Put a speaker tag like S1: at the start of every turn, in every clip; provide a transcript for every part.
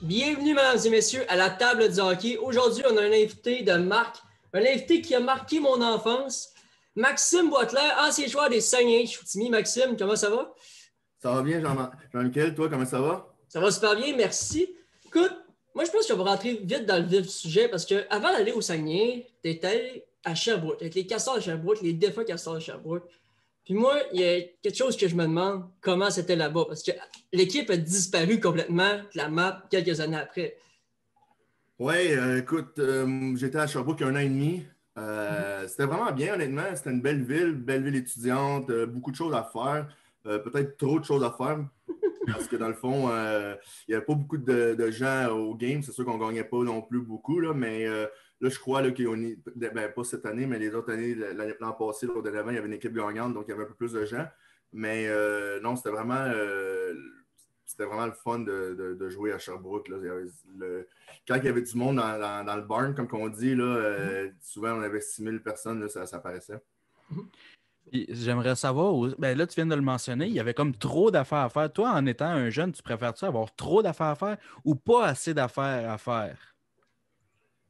S1: Bienvenue, mesdames et messieurs, à la table du hockey. Aujourd'hui, on a un invité de marque, un invité qui a marqué mon enfance. Maxime Boisclair, ancien joueur des Saguenay Chicoutimi. Maxime, comment ça va?
S2: Ça va bien, Jean-Michel, toi, comment ça va?
S1: Ça va super bien, merci. Écoute, moi, je pense qu'on va rentrer vite dans le vif du sujet parce qu'avant d'aller au Saguenay, tu étais à Sherbrooke, avec les Castors de Sherbrooke, les défunts Castors de Sherbrooke. Puis moi, il y a quelque chose que je me demande, comment c'était là-bas? Parce que l'équipe a disparu complètement de la map quelques années après.
S2: Oui, écoute, j'étais à Sherbrooke il y a 1 an et demi. C'était vraiment bien, honnêtement. C'était une belle ville étudiante, beaucoup de choses à faire. Peut-être trop de choses à faire, parce que dans le fond, il n'y avait pas beaucoup de gens au game. C'est sûr qu'on ne gagnait pas non plus beaucoup, là, mais là, je crois là, pas cette année, mais les autres années, l'an passé, l'autre d'avant, il y avait une équipe gagnante, donc il y avait un peu plus de gens. Mais non, c'était vraiment le fun de jouer à Sherbrooke. Là. Quand il y avait du monde dans le barn, comme on dit, là, souvent on avait 6000 personnes, là, ça paraissait.
S3: Puis, j'aimerais savoir, ben là, tu viens de le mentionner, il y avait comme trop d'affaires à faire. Toi, en étant un jeune, tu préfères-tu avoir trop d'affaires à faire ou pas assez d'affaires à faire?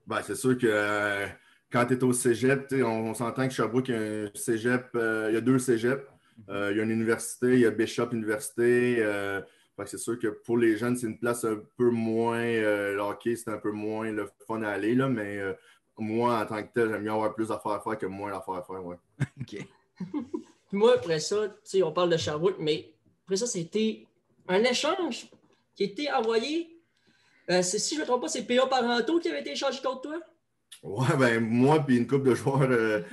S2: Ben, c'est sûr que quand tu es au cégep, on s'entend que Sherbrooke, il y a un cégep, il y a 2 cégeps. Il y a une université, il y a Bishop Université. Fait que c'est sûr que pour les jeunes, c'est une place un peu moins. Le hockey, c'est un peu moins le fun à aller, là, mais moi, en tant que tel, j'aime mieux avoir plus d'affaires à faire que moins d'affaires à faire. Ouais.
S3: OK.
S1: Puis moi, après ça, tu sais, on parle de Sherbrooke, mais après ça, c'était un échange qui a été envoyé. Si je ne me trompe pas, c'est P.A. Parenteau qui avait été échangé contre toi?
S2: Ouais, ben moi, puis une couple de joueurs,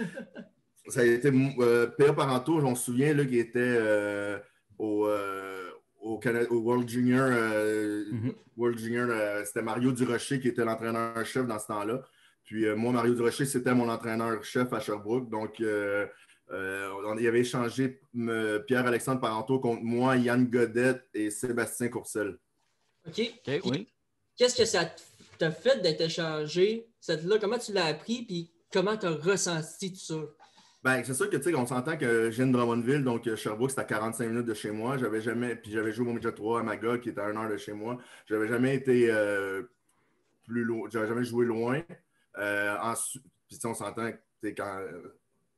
S2: ça a été P.A. Parenteau, on se souvient, là, qui était au, au World Junior. World Junior, c'était Mario Durocher qui était l'entraîneur-chef dans ce temps-là. Puis moi, Mario Durocher, c'était mon entraîneur-chef à Sherbrooke. Donc, il avait échangé Pierre-Alexandre Parenteau contre moi, Yann Godette et Sébastien Courcelles.
S1: OK.
S3: OK, oui.
S1: Qu'est-ce que ça t'a fait d'être échangé, cette-là? Comment tu l'as appris, puis comment tu as ressenti tout ça?
S2: Ben, c'est sûr que, tu sais, on s'entend que je viens de Drummondville, donc Sherbrooke, c'est à 45 minutes de chez moi. Puis j'avais joué au Midget 3 à Magog, qui était à 1 heure de chez moi. J'avais jamais été plus loin, j'avais jamais joué loin. Ensuite, puis on s'entend que, tu sais,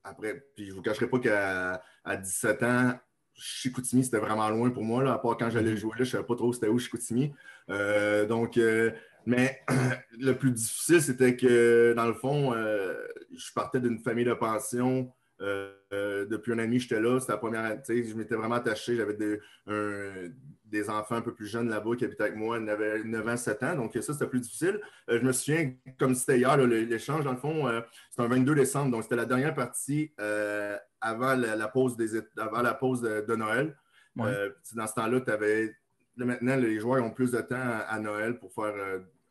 S2: après, puis je vous cacherai pas qu'à 17 ans, Chicoutimi, c'était vraiment loin pour moi, là, à part quand j'allais jouer là, je savais pas trop c'était où Chicoutimi. Donc, mais le plus difficile, c'était que, dans le fond, je partais d'une famille de pension. Depuis 1 an et demi, j'étais là. C'était la première, tu sais, je m'étais vraiment attaché. J'avais des enfants un peu plus jeunes là-bas qui habitaient avec moi. Ils avaient 9 ans, 7 ans. Donc, ça, c'était plus difficile. Je me souviens, comme c'était hier, là, l'échange, dans le fond, c'était un 22 décembre. Donc, c'était la dernière partie avant la pause, avant la pause de Noël.
S3: Ouais.
S2: Dans ce temps-là, tu avais. Là, maintenant, les joueurs ont plus de temps à Noël pour faire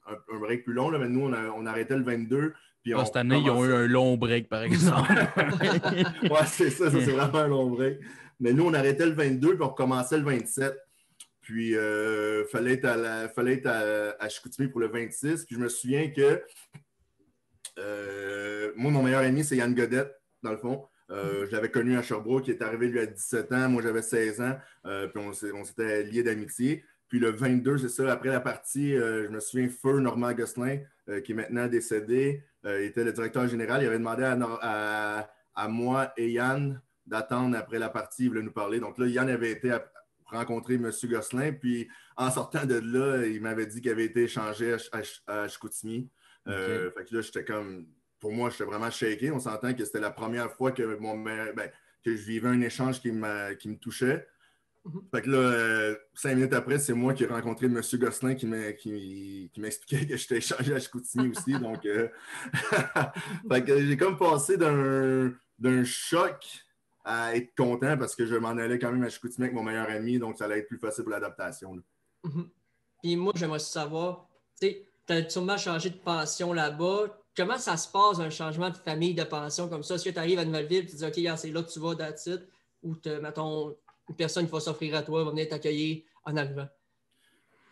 S2: un break plus long. Là, mais nous, on arrêtait le 22. Puis
S3: Cette année, ils ont eu un long break, par exemple.
S2: Ouais, c'est ça, c'est vraiment un long break. Mais nous, on arrêtait le 22 puis on recommençait le 27. Puis, fallait être à Chicoutimi pour le 26. Puis, je me souviens que moi, mon meilleur ami, c'est Yann Godette, dans le fond. Je l'avais connu à Sherbrooke, qui est arrivé lui à 17 ans. Moi, j'avais 16 ans. Puis, on s'était liés d'amitié. Puis, le 22, c'est ça, après la partie, je me souviens, Feu Normand Gosselin, qui est maintenant décédé, il était le directeur général. Il avait demandé à moi et Yann d'attendre après la partie. Il voulait nous parler. Donc là, Yann avait été rencontrer M. Gosselin. Puis, en sortant de là, il m'avait dit qu'il avait été échangé à Chicoutimi.
S3: Okay.
S2: Fait que là, j'étais comme. Pour moi, j'étais vraiment shaké. On s'entend que c'était la première fois que que je vivais un échange qui me touchait. Fait que là, 5 minutes après, c'est moi qui ai rencontré M. Gosselin qui m'expliquait que j'étais échangé à Chicoutimi aussi. Donc, fait que j'ai comme passé d'un choc à être content parce que je m'en allais quand même à Chicoutimi avec mon meilleur ami. Donc, ça allait être plus facile pour l'adaptation.
S1: Puis moi, j'aimerais savoir, tu sais, tu as sûrement changé de pension là-bas. Comment ça se passe, un changement de famille de pension comme ça? Est-ce que tu arrives à Nouvelle-Ville et tu dis, OK, c'est là que tu vas, that's it, ou mettons, une personne qui va s'offrir à toi va venir t'accueillir en arrivant?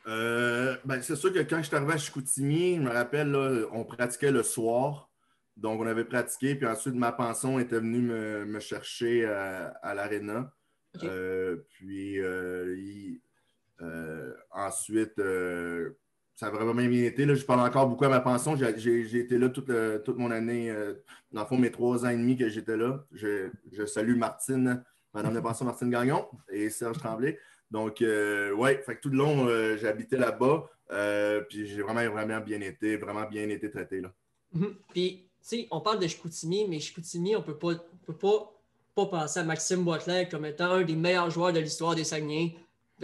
S2: Ben, c'est sûr que quand je suis arrivé à Chicoutimi, je me rappelle, là, on pratiquait le soir. Donc, on avait pratiqué, puis ensuite, ma pension était venue me chercher à l'aréna.
S1: OK.
S2: Puis, ensuite, ça a vraiment bien été. Là, je parle encore beaucoup à ma pension. J'ai été là toute mon année, dans le fond, mes 3 ans et demi que j'étais là. Je salue Martine, Madame de pension Martine Gagnon et Serge Tremblay. Donc, ouais, fait que tout le long, j'ai habité là-bas. Puis j'ai vraiment bien été traité. Là.
S1: Puis, tu sais, on parle de Chicoutimi, mais Chicoutimi, on peut pas penser à Maxime Boitler comme étant un des meilleurs joueurs de l'histoire des Saguenay,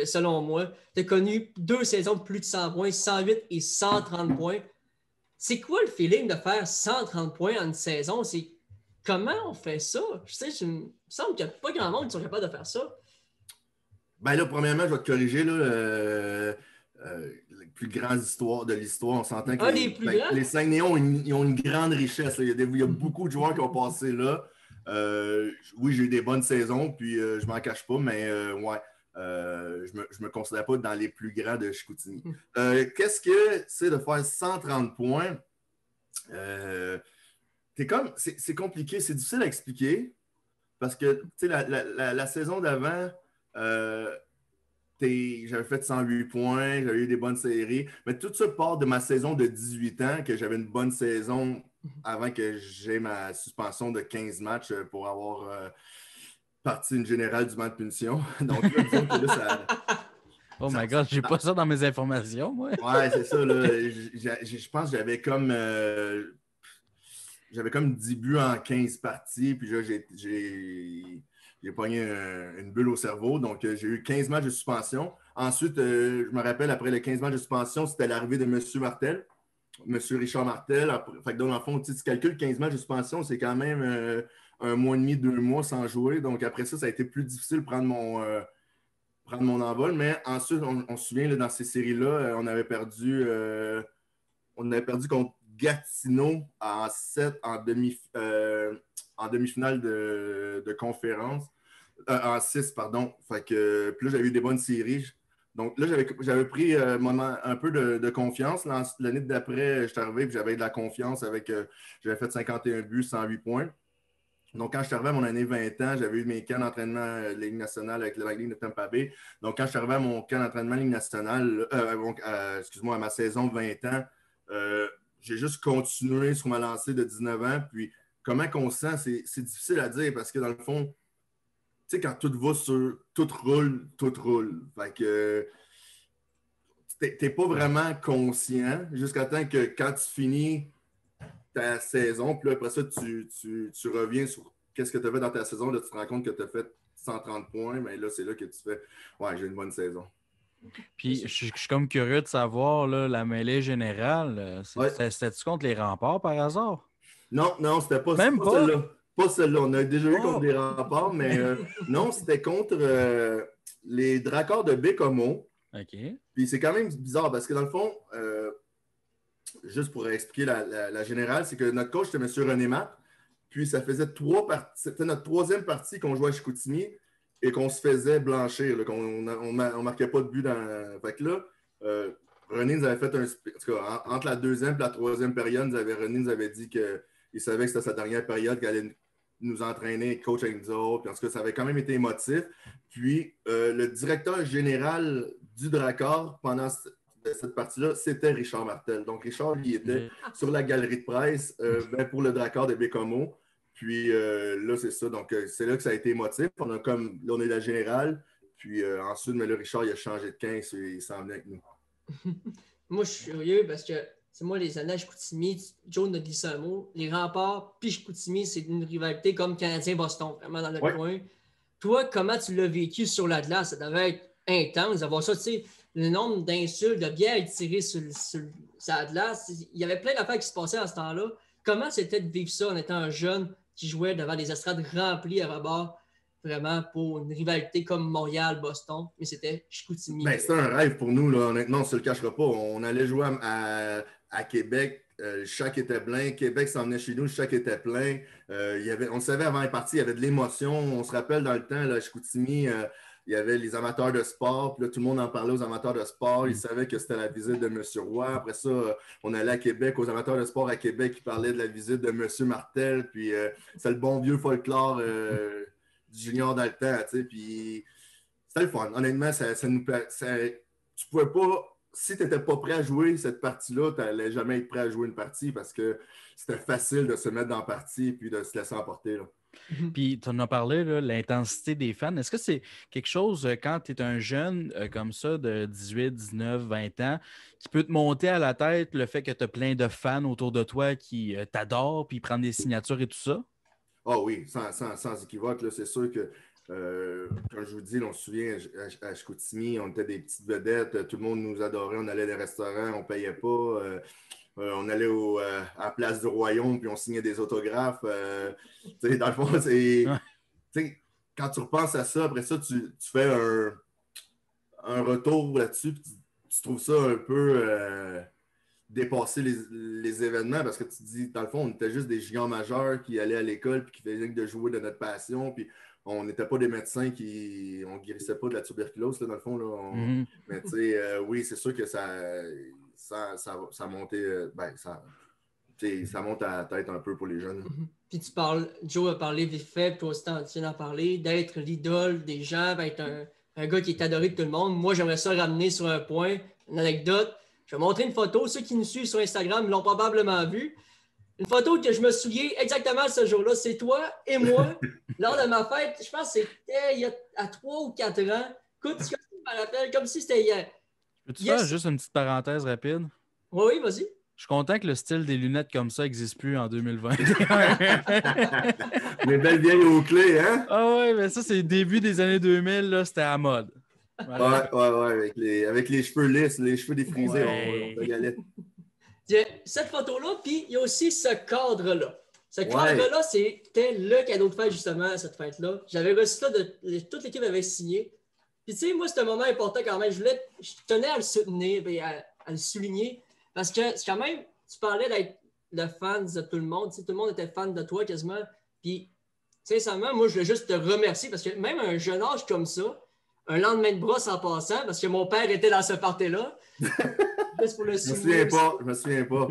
S1: selon moi. Tu as connu 2 saisons de plus de 100 points, 108 et 130 points. C'est quoi le feeling de faire 130 points en une saison? C'est comment on fait ça? Je sais, il me semble qu'il n'y a pas grand monde qui sont capables de faire ça.
S2: Ben là, premièrement, je vais te corriger. Là, les plus grandes histoires de l'histoire, on s'entend que les Saguenayens ils ont une grande richesse. Là. Il y a beaucoup de joueurs qui ont passé là. Oui, j'ai eu des bonnes saisons, puis je m'en cache pas, mais ouais, je me considère pas dans les plus grands de Chicoutimi. Qu'est-ce que c'est de faire 130 points? C'est compliqué, c'est difficile à expliquer, parce que la saison d'avant, j'avais fait 108 points, j'avais eu des bonnes séries, mais tout ça part de ma saison de 18 ans, que j'avais une bonne saison avant que j'ai ma suspension de 15 matchs pour avoir parti une générale du banc de punition. Donc là, disons que là, ça...
S3: Oh my God, j'ai pas ça dans mes informations, moi.
S2: Ouais, c'est ça, là. Je pense que j'avais comme 10 buts en 15 parties, puis là, j'ai pogné une bulle au cerveau. Donc, j'ai eu 15 matchs de suspension. Ensuite, je me rappelle, après les 15 matchs de suspension, c'était l'arrivée de M. Martel, M. Richard Martel. Fait que dans le fond, tu calcules 15 matchs de suspension, c'est quand même 1 mois et demi, 2 mois sans jouer. Donc, après ça, ça a été plus difficile de prendre mon envol. Mais ensuite, on se souvient, là, dans ces séries-là, on avait perdu contre Gatineau en demi-finale de conférence. En 6, pardon. Fait que, puis là, j'avais eu des bonnes séries. Donc là, j'avais pris un peu de confiance. L'année d'après, je suis arrivé et j'avais de la confiance j'avais fait 51 buts, 108 points. Donc, quand je suis arrivé à mon année 20 ans, j'avais eu mes camps d'entraînement de Ligue nationale avec la Ligue de Tampa Bay. Donc, quand je suis arrivé à mon camp d'entraînement Ligue nationale, à ma saison 20 ans, j'ai juste continué sur ma lancée de 19 ans. Puis, comment qu'on se sent, c'est difficile à dire parce que dans le fond, tu sais, quand tout va tout roule. Fait que t'es pas vraiment conscient jusqu'à temps que quand tu finis ta saison, puis là, après ça, tu reviens sur qu'est-ce que tu as fait dans ta saison. Là, tu te rends compte que tu as fait 130 points, mais là, c'est là que tu fais « Ouais, j'ai une bonne saison ».
S3: Puis, je suis comme curieux de savoir, là, la mêlée générale, c'était-tu contre les Remparts par hasard?
S2: Non, c'était pas
S3: Même pas
S2: celle-là. Pas celle-là. On a déjà eu contre les Remparts, mais non, c'était contre les Dracors de Bécomo.
S3: OK.
S2: Puis c'est quand même bizarre parce que dans le fond, juste pour expliquer la générale, c'est que notre coach, c'était M. René Matt. Puis ça faisait 3 parties. C'était notre 3e partie qu'on jouait à Chicoutimi et qu'on se faisait blanchir, là, qu'on ne marquait pas de but dans. Fait que là, René nous avait fait en tout cas, entre la 2e et la 3e période, René nous avait dit qu'il savait que c'était sa dernière période, qu'il allait nous entraîner, coach avec nous autres. Puis en tout cas, ça avait quand même été émotif. Puis le directeur général du Dracor pendant cette partie-là, c'était Richard Martel. Donc, Richard, il était sur la galerie de presse pour le Dracor de Bécomo. Puis là, c'est ça. Donc, c'est là que ça a été émotif. Là, on est la générale. Puis ensuite, mais là, Richard, il a changé de 15 et il s'en venait avec nous.
S1: Moi, je suis curieux parce que c'est moi, les années à Chicoutimi, Joe nous dit ça un mot. Les Remparts puis Chicoutimi, c'est une rivalité comme Canadien-Boston, vraiment dans notre coin. Toi, comment tu l'as vécu sur la glace? Ça devait être intense d'avoir ça, tu sais, le nombre d'insultes, de bières tirées sur la glace. Il y avait plein d'affaires qui se passaient à ce temps-là. Comment c'était de vivre ça en étant un jeune qui jouait devant des estrades remplies à rebord, vraiment pour une rivalité comme Montréal-Boston, mais c'était Chicoutimi.
S2: Ben, c'était un rêve pour nous, là. Honnêtement, on ne se le cachera pas. On allait jouer à Québec. Chaque était plein. Québec s'en venait chez nous, chaque était plein. On savait avant les parties, il y avait de l'émotion. On se rappelle dans le temps, là, à Chicoutimi, il y avait les amateurs de sport. Puis là, tout le monde en parlait aux amateurs de sport. Ils savaient que c'était la visite de M. Roy. Après ça, on allait à Québec, aux amateurs de sport à Québec, qui parlaient de la visite de M. Martel. Puis c'est le bon vieux folklore du junior dans le temps. Puis c'était le fun. Honnêtement, tu pouvais pas si tu n'étais pas prêt à jouer cette partie-là, tu n'allais jamais être prêt à jouer une partie parce que c'était facile de se mettre dans la partie et de se laisser emporter. Là.
S3: Puis tu en as parlé, là, l'intensité des fans. Est-ce que c'est quelque chose, quand tu es un jeune comme ça, de 18, 19, 20 ans, qui peut te monter à la tête le fait que tu as plein de fans autour de toi qui t'adorent puis prennent des signatures et tout ça?
S2: Ah oui, sans équivoque, là, c'est sûr que, comme je vous dis, là, on se souvient, à Chicoutimi, on était des petites vedettes, tout le monde nous adorait, on allait des restaurants, on ne payait pas, on allait à la place du Royaume, puis on signait des autographes. Dans le fond, quand tu repenses à ça, après ça, tu fais un retour là-dessus, puis tu trouves ça un peu... dépasser les événements parce que tu te dis, dans le fond, on était juste des géants majeurs qui allaient à l'école puis qui faisaient que de jouer de notre passion. Puis on n'était pas des médecins on guérissait pas de la tuberculose, là, dans le fond. Là, Mais tu sais, oui, c'est sûr que ça montait. Ça monte à la tête un peu pour les jeunes.
S1: Puis Joe a parlé vite fait, puis aussi tu viens d'en parler, d'être l'idole des gens, d'être un gars qui est adoré de tout le monde. Moi, j'aimerais ça ramener sur un point, une anecdote. Je vais montrer une photo. Ceux qui nous suivent sur Instagram l'ont probablement vue. Une photo que je me souviens exactement ce jour-là. C'est toi et moi, lors de ma fête. Je pense que c'était il y a 3 ou 4 ans. Écoute, je me rappelle comme si c'était hier.
S3: Peux-tu faire juste une petite parenthèse rapide?
S1: Oui, vas-y.
S3: Je suis content que le style des lunettes comme ça n'existe plus en 2020.
S2: Les belles vieilles aux clés, hein?
S3: Ah ouais, mais ça, c'est le début des années 2000, là, c'était à mode.
S2: Voilà. Ouais, avec les cheveux lisses, les cheveux défrisés, on y allait.
S1: Il y a cette photo-là, puis il y a aussi ce cadre-là. Ce cadre-là, c'était le cadeau de fête, justement, à cette fête-là. J'avais reçu ça, toute l'équipe avait signé. Puis, tu sais, moi, c'est un moment important quand même. Je tenais à le soutenir et à le souligner parce que c'est quand même, tu parlais d'être le fan de tout le monde. Tu sais, tout le monde était fan de toi quasiment. Puis, sincèrement, moi, je voulais juste te remercier parce que même à un jeune âge comme ça, un lendemain de brosse en passant, parce que mon père était dans ce party-là. Juste pour le souligner.
S2: Je me souviens pas.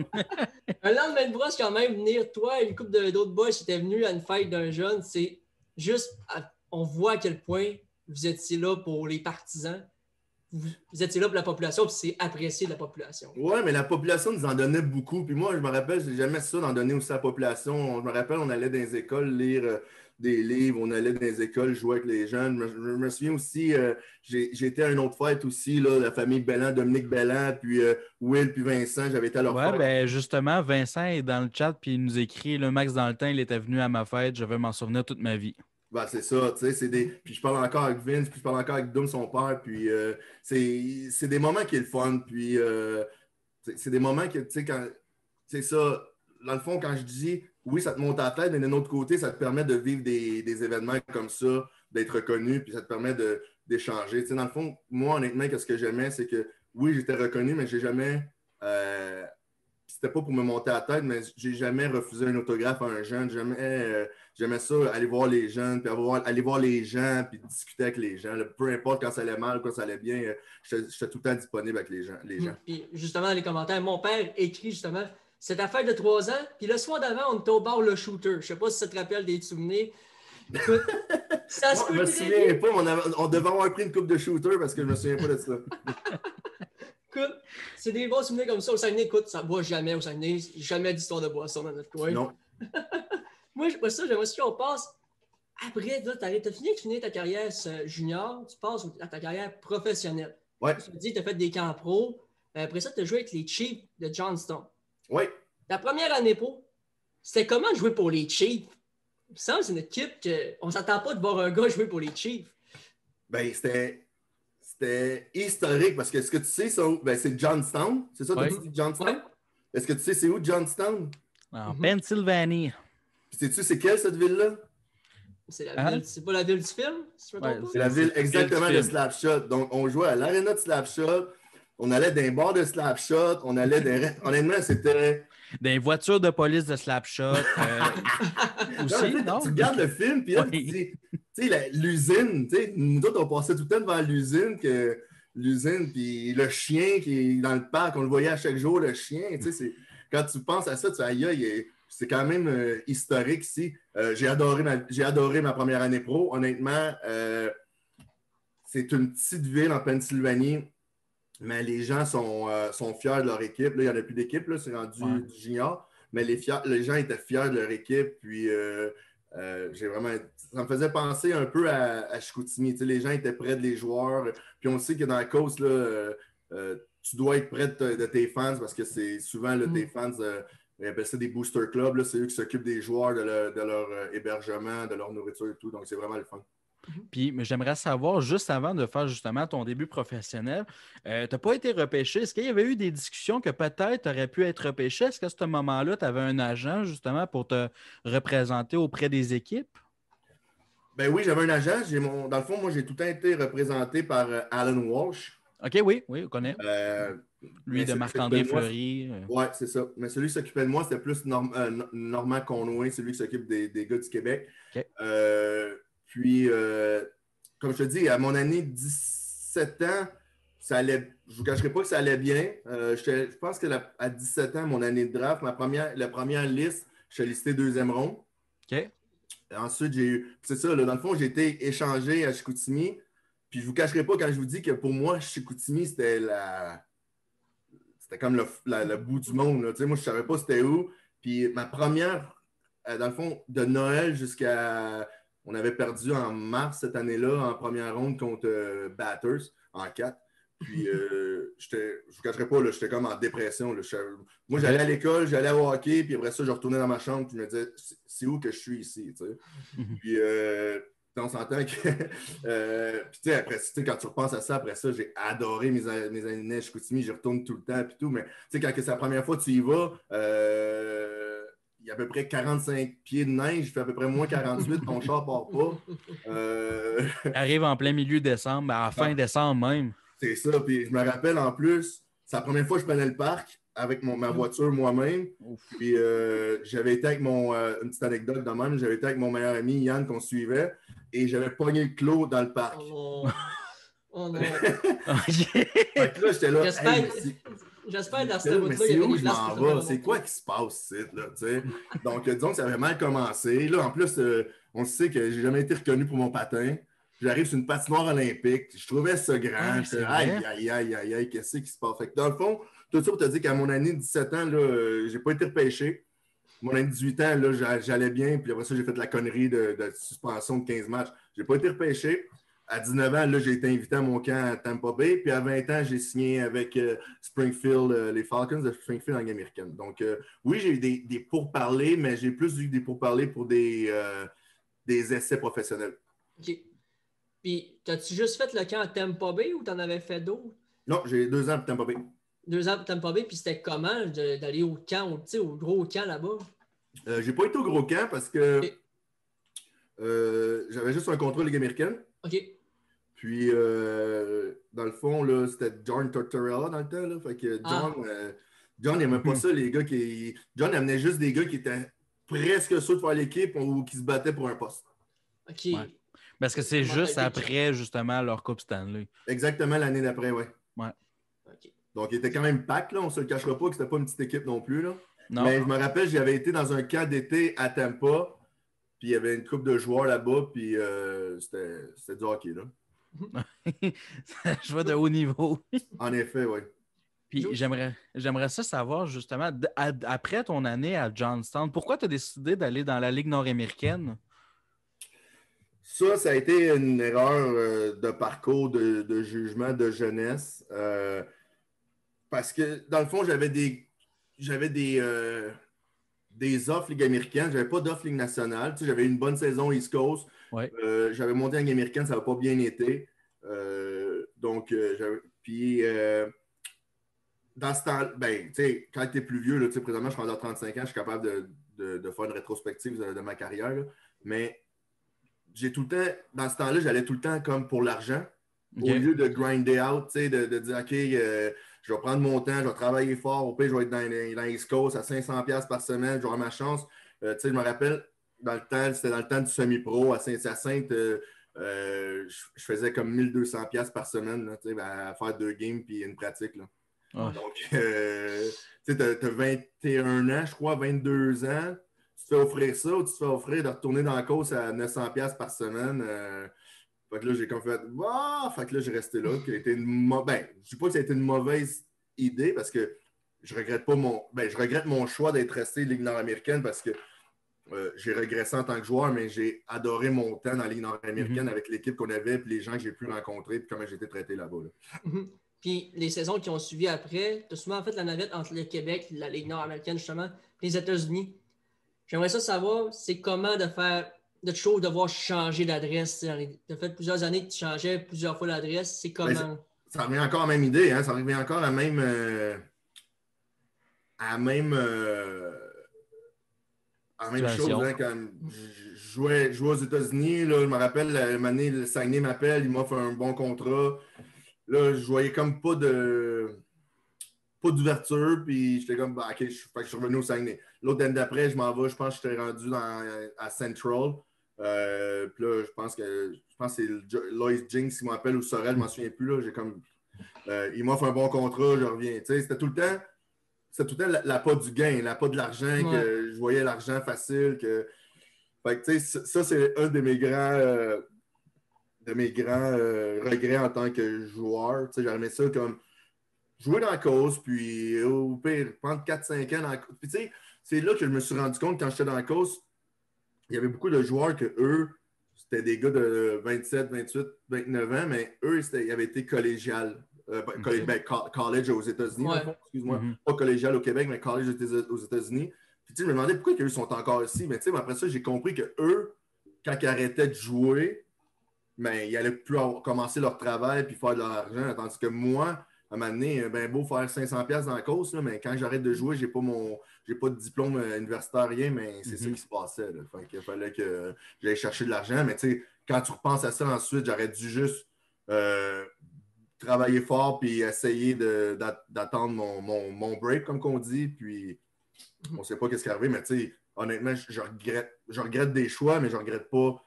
S1: Un lendemain de brosse, quand même, venir, toi et une couple d'autres boys qui étaient venus à une fête d'un jeune, c'est juste, on voit à quel point vous étiez là pour les partisans. Vous étiez là pour la population, puis c'est apprécié de la population.
S2: Oui, mais la population nous en donnait beaucoup. Puis moi, je me rappelle, je n'ai jamais ça d'en donner aussi à la population. Je me rappelle, on allait dans les écoles lire des livres, on allait dans les écoles jouer avec les jeunes. Je me souviens aussi, j'ai été à une autre fête aussi, là, la famille Belland, Dominique Belland, puis Will, puis Vincent. J'avais été à leur fête.
S3: Ben justement, Vincent est dans le chat, puis il nous écrit, le Max dans le temps, il était venu à ma fête, je vais m'en souvenir toute ma vie.
S2: Ben, c'est ça, tu sais, puis je parle encore avec Vince, puis je parle encore avec Dom, son père, puis c'est des moments qui est le fun, puis c'est des moments que, tu sais, quand, c'est ça, dans le fond, quand je dis, oui, ça te monte à la tête, mais d'un autre côté, ça te permet de vivre des événements comme ça, d'être reconnu, puis ça te permet d'échanger. Tu sais, dans le fond, moi, honnêtement, ce que j'aimais, c'est que, oui, j'étais reconnu, mais j'ai jamais... c'était pas pour me monter à la tête, mais j'ai jamais refusé un autographe à un jeune. J'aimais ça, aller voir les jeunes, puis aller voir les gens, puis discuter avec les gens. Là, peu importe quand ça allait mal, quand ça allait bien, j'étais tout le temps disponible avec les gens.
S1: Puis justement, dans les commentaires, mon père écrit justement, c'est ta fête de 3 ans, puis le soir d'avant, on était au bar Le Shooter. Je sais pas si ça te rappelle des souvenirs. Écoute, ça se peut.
S2: Je me souviens pas, on devait avoir pris une coupe de shooter parce que je me souviens pas de ça.
S1: Écoute, c'est des bons souvenirs comme ça. Au Saguenay, écoute, ça ne boit jamais au Saguenay. Jamais d'histoire de boisson dans notre coin.
S2: Non.
S1: Moi, j'aimerais aussi qu'on passe. Après, tu as fini ta carrière junior, tu passes à ta carrière professionnelle.
S2: Ouais.
S1: Tu me dis, tu as fait des camps pro. Après ça, tu as joué avec les Chiefs de Johnstown.
S2: Oui.
S1: Ta première année pro, c'était comment jouer pour les Chiefs? Ça, c'est une équipe qu'on ne s'attend pas de voir un gars jouer pour les Chiefs.
S2: Ben, c'était historique parce que ce que tu sais, c'est Johnstown. C'est ça, tu dis Johnstown?
S1: Ouais.
S2: Est-ce que tu sais c'est où Johnstown?
S3: En Pennsylvanie.
S2: Puis sais-tu c'est quelle cette ville-là?
S1: C'est la ville, c'est pas la ville du film? Si je me trompe pas?
S2: C'est la ville exactement de Slapshot. Donc, on jouait à l'aréna de Slapshot. On allait dans les bars de Slapshot. On allait dans... Honnêtement, c'était...
S3: Des voitures de police de Slapshot. Aussi, non?
S2: Tu regardes le film, puis là, tu dis... Tu sais, l'usine, tu sais, nous autres, on passait tout le temps devant l'usine, puis le chien qui est dans le parc, on le voyait à chaque jour, le chien, tu sais, quand tu penses à ça, tu dis, aïe, c'est quand même historique ici. J'ai adoré ma première année pro. Honnêtement, c'est une petite ville en Pennsylvanie. Mais les gens sont fiers de leur équipe. Là, il n'y en a plus d'équipe, là, c'est rendu du junior. Mais les gens étaient fiers de leur équipe. Puis j'ai vraiment. Ça me faisait penser un peu à Chicoutimi. Tu sais, les gens étaient près de les joueurs. Puis on sait que dans la course, là, tu dois être près de tes fans parce que c'est souvent là, tes fans. Ils appellent ça des booster clubs. Là, c'est eux qui s'occupent des joueurs, de leur hébergement, de leur nourriture et tout. Donc, c'est vraiment le fun.
S3: Puis, mais j'aimerais savoir, juste avant de faire justement ton début professionnel, tu n'as pas été repêché. Est-ce qu'il y avait eu des discussions que peut-être tu aurais pu être repêché? Est-ce qu'à ce moment-là, tu avais un agent justement pour te représenter auprès des équipes?
S2: Ben oui, j'avais un agent. Dans le fond, moi, j'ai tout le temps été représenté par Alan Walsh.
S3: OK, oui, on connaît. Lui de Marc-André Fleury.
S2: Oui, c'est ça. Mais celui qui s'occupait de moi, c'était plus Normand Conway, celui qui s'occupe des gars du Québec.
S3: OK.
S2: Puis, comme je te dis, à mon année 17 ans, ça allait, je ne vous cacherai pas que ça allait bien. Je pense qu'à 17 ans, mon année de draft, la première liste, je suis listé deuxième ronde.
S3: OK.
S2: Ensuite, j'ai eu. C'est ça, là, dans le fond, j'ai été échangé à Chicoutimi. Puis je ne vous cacherai pas quand je vous dis que pour moi, Chicoutimi, c'était comme le bout du monde. Là. Moi, je ne savais pas c'était où. Puis ma première, dans le fond, de Noël jusqu'à. On avait perdu en mars cette année-là en première ronde contre Batters en 4. Puis je ne vous cacherai pas, j'étais comme en dépression. Là. Moi, j'allais à l'école, j'allais au hockey, puis après ça, je retournais dans ma chambre, puis je me disais, c'est où que je suis ici? Puis on s'entend que. Puis après, quand tu repenses à ça, après ça, j'ai adoré mes années à Chicoutimi, j'y retourne tout le temps, puis tout. Mais quand c'est la première fois que tu y vas, il y a à peu près 45 pieds de neige, il fait à peu près moins 48, ton char part pas.
S3: Arrive en plein milieu décembre, à la fin décembre même.
S2: C'est ça, puis je me rappelle en plus, c'est la première fois que je prenais le parc avec ma voiture moi-même. Puis j'avais été avec une petite anecdote de même, j'avais été avec mon meilleur ami Yann qu'on suivait et j'avais pogné le clos dans le parc.
S1: Oh non.
S2: Fait que là, j'étais là.
S1: J'espère dans cette route-là,
S2: il y avait une place pour faire. C'est quoi qui se passe ici, là, tu sais? Donc, disons que ça avait mal commencé. Là, en plus, on sait que j'ai jamais été reconnu pour mon patin. J'arrive sur une patinoire olympique. Je trouvais ça grand. Aïe, qu'est-ce qui se passe? Fait que dans le fond, tout ça pour te dire qu'à mon année de 17 ans, là, j'ai pas été repêché. Mon année de 18 ans, là, j'allais bien. Puis après ça, j'ai fait la connerie de suspension de 15 matchs. J'ai pas été repêché. À 19 ans, là, j'ai été invité à mon camp à Tampa Bay. Puis à 20 ans, j'ai signé avec Springfield, les Falcons de Springfield en Ligue américaine. Donc, oui, j'ai eu des pourparlers, mais j'ai plus eu des pourparlers pour des essais professionnels.
S1: OK. Puis, t'as-tu juste fait le camp à Tampa Bay ou t'en avais fait d'autres?
S2: Non, j'ai 2 ans pour Tampa Bay.
S1: 2 ans pour Tampa Bay, puis c'était comment d'aller au camp, au gros camp là-bas?
S2: J'ai pas été au gros camp parce que j'avais juste un contrat de Ligue américaine.
S1: OK.
S2: Puis, dans le fond, là, c'était John Tortorella dans le temps. Là. Fait que John n'aimait pas ça, les gars qui. John amenait juste des gars qui étaient presque sûrs de faire l'équipe ou qui se battaient pour un poste.
S1: OK.
S3: Ouais. Parce que c'est juste après, justement, leur Coupe Stanley.
S2: Exactement, l'année d'après, oui.
S3: Ouais.
S1: Okay.
S2: Donc, il était quand même pack, là. On ne se le cachera pas que c'était pas une petite équipe non plus, là.
S3: Non.
S2: Mais je me rappelle, j'avais été dans un camp d'été à Tampa, puis il y avait une couple de joueurs là-bas, puis c'était du hockey, là.
S3: Je vois de haut niveau.
S2: En effet, oui.
S3: Puis j'aimerais ça savoir, justement, après ton année à Johnstown, pourquoi tu as décidé d'aller dans la Ligue nord-américaine?
S2: Ça a été une erreur de parcours, de jugement, de jeunesse. Parce que, dans le fond, j'avais des offres Ligue américaine. Je n'avais pas d'offre Ligue nationale. Tu sais, j'avais une bonne saison East Coast.
S3: Ouais.
S2: J'avais monté en Ligue américaine, ça n'a pas bien été. Dans ce temps, ben, tu sais, quand tu es plus vieux, là, présentement, je suis rendu à 35 ans, je suis capable de faire une rétrospective de ma carrière. Là. Mais j'ai tout le temps, dans ce temps-là, j'allais tout le temps comme pour l'argent. Okay. Au lieu de grinder out, de dire, OK, je vais prendre mon temps, je vais travailler fort, au pire, je vais être dans East Coast à 500$ par semaine, je vais avoir ma chance. Je me rappelle, c'était dans le temps du semi-pro à Saint-Hyacinthe, je faisais comme 1200$ par semaine là, à faire 2 games puis une pratique. Là. Oh. Donc, tu as 21 ans, je crois, 22 ans. Tu te fais offrir ça ou tu te fais offrir de retourner dans la course à 900$ par semaine. Fait que là, j'ai comme fait, ah! Fait que là, j'ai resté là. Ben, je dis pas que ça a été une mauvaise idée parce que je regrette pas je regrette mon choix d'être resté Ligue nord-américaine parce que j'ai régressé en tant que joueur, mais j'ai adoré mon temps dans la Ligue nord-américaine avec l'équipe qu'on avait, puis les gens que j'ai pu rencontrer, puis comment j'ai été traité là-bas. Là.
S1: Puis les saisons qui ont suivi après, tu as souvent fait la navette entre le Québec, la Ligue nord-américaine, justement, et les États-Unis. J'aimerais ça savoir, c'est comment de faire de toujours devoir changer d'adresse. Tu as fait plusieurs années que tu changeais plusieurs fois l'adresse. C'est comment?
S2: Ben, ça revient encore à la même idée, hein? Ça revient encore à la même. À la même. À la même chose, hein, quand je jouais aux États-Unis, là, je me rappelle, une année, le Saguenay m'appelle, il m'offre un bon contrat. Là, je voyais comme pas d'ouverture, puis j'étais comme, bah, OK, fait que je suis revenu au Saguenay. L'autre année d'après, je m'en vais, je pense que j'étais rendu à Central. Puis là, je pense que c'est Lois Jinx qui m'appelle ou Sorel, je m'en souviens plus. Là, j'ai comme, il m'offre un bon contrat, je reviens. Tu sais, c'était tout le temps l'appât du gain, l'appât de l'argent, que je voyais l'argent facile. Fait que, tu sais, ça, c'est un de mes grands regrets en tant que joueur. Tu sais, j'aimais ça comme jouer dans la cause, puis au pire, prendre 4-5 ans dans la cause. Puis, tu sais, c'est là que je me suis rendu compte quand j'étais dans la cause, il y avait beaucoup de joueurs que eux, c'était des gars de 27, 28, 29 ans, mais eux, ils avaient été collégial. College aux États-Unis, excuse-moi. Pas collégial au Québec, mais college aux États-Unis. Puis, tu sais, je me demandais pourquoi eux sont encore ici. Mais, tu sais, après ça, j'ai compris que eux, quand ils arrêtaient de jouer, mais ils allaient plus commencer leur travail puis faire de leur argent. Tandis que moi, à un moment donné, ben beau faire 500$ dans la course, là, mais quand j'arrête de jouer, j'ai pas de diplôme universitaire, rien, mais c'est ça qui se passait. Là. Fait qu'il fallait que j'aille chercher de l'argent. Mais tu sais, quand tu repenses à ça ensuite, j'aurais dû juste travailler fort puis essayer d'attendre mon break, comme qu'on dit. Puis on ne sait pas ce qui est arrivé, mais tu sais, honnêtement, je regrette des choix, mais je ne regrette pas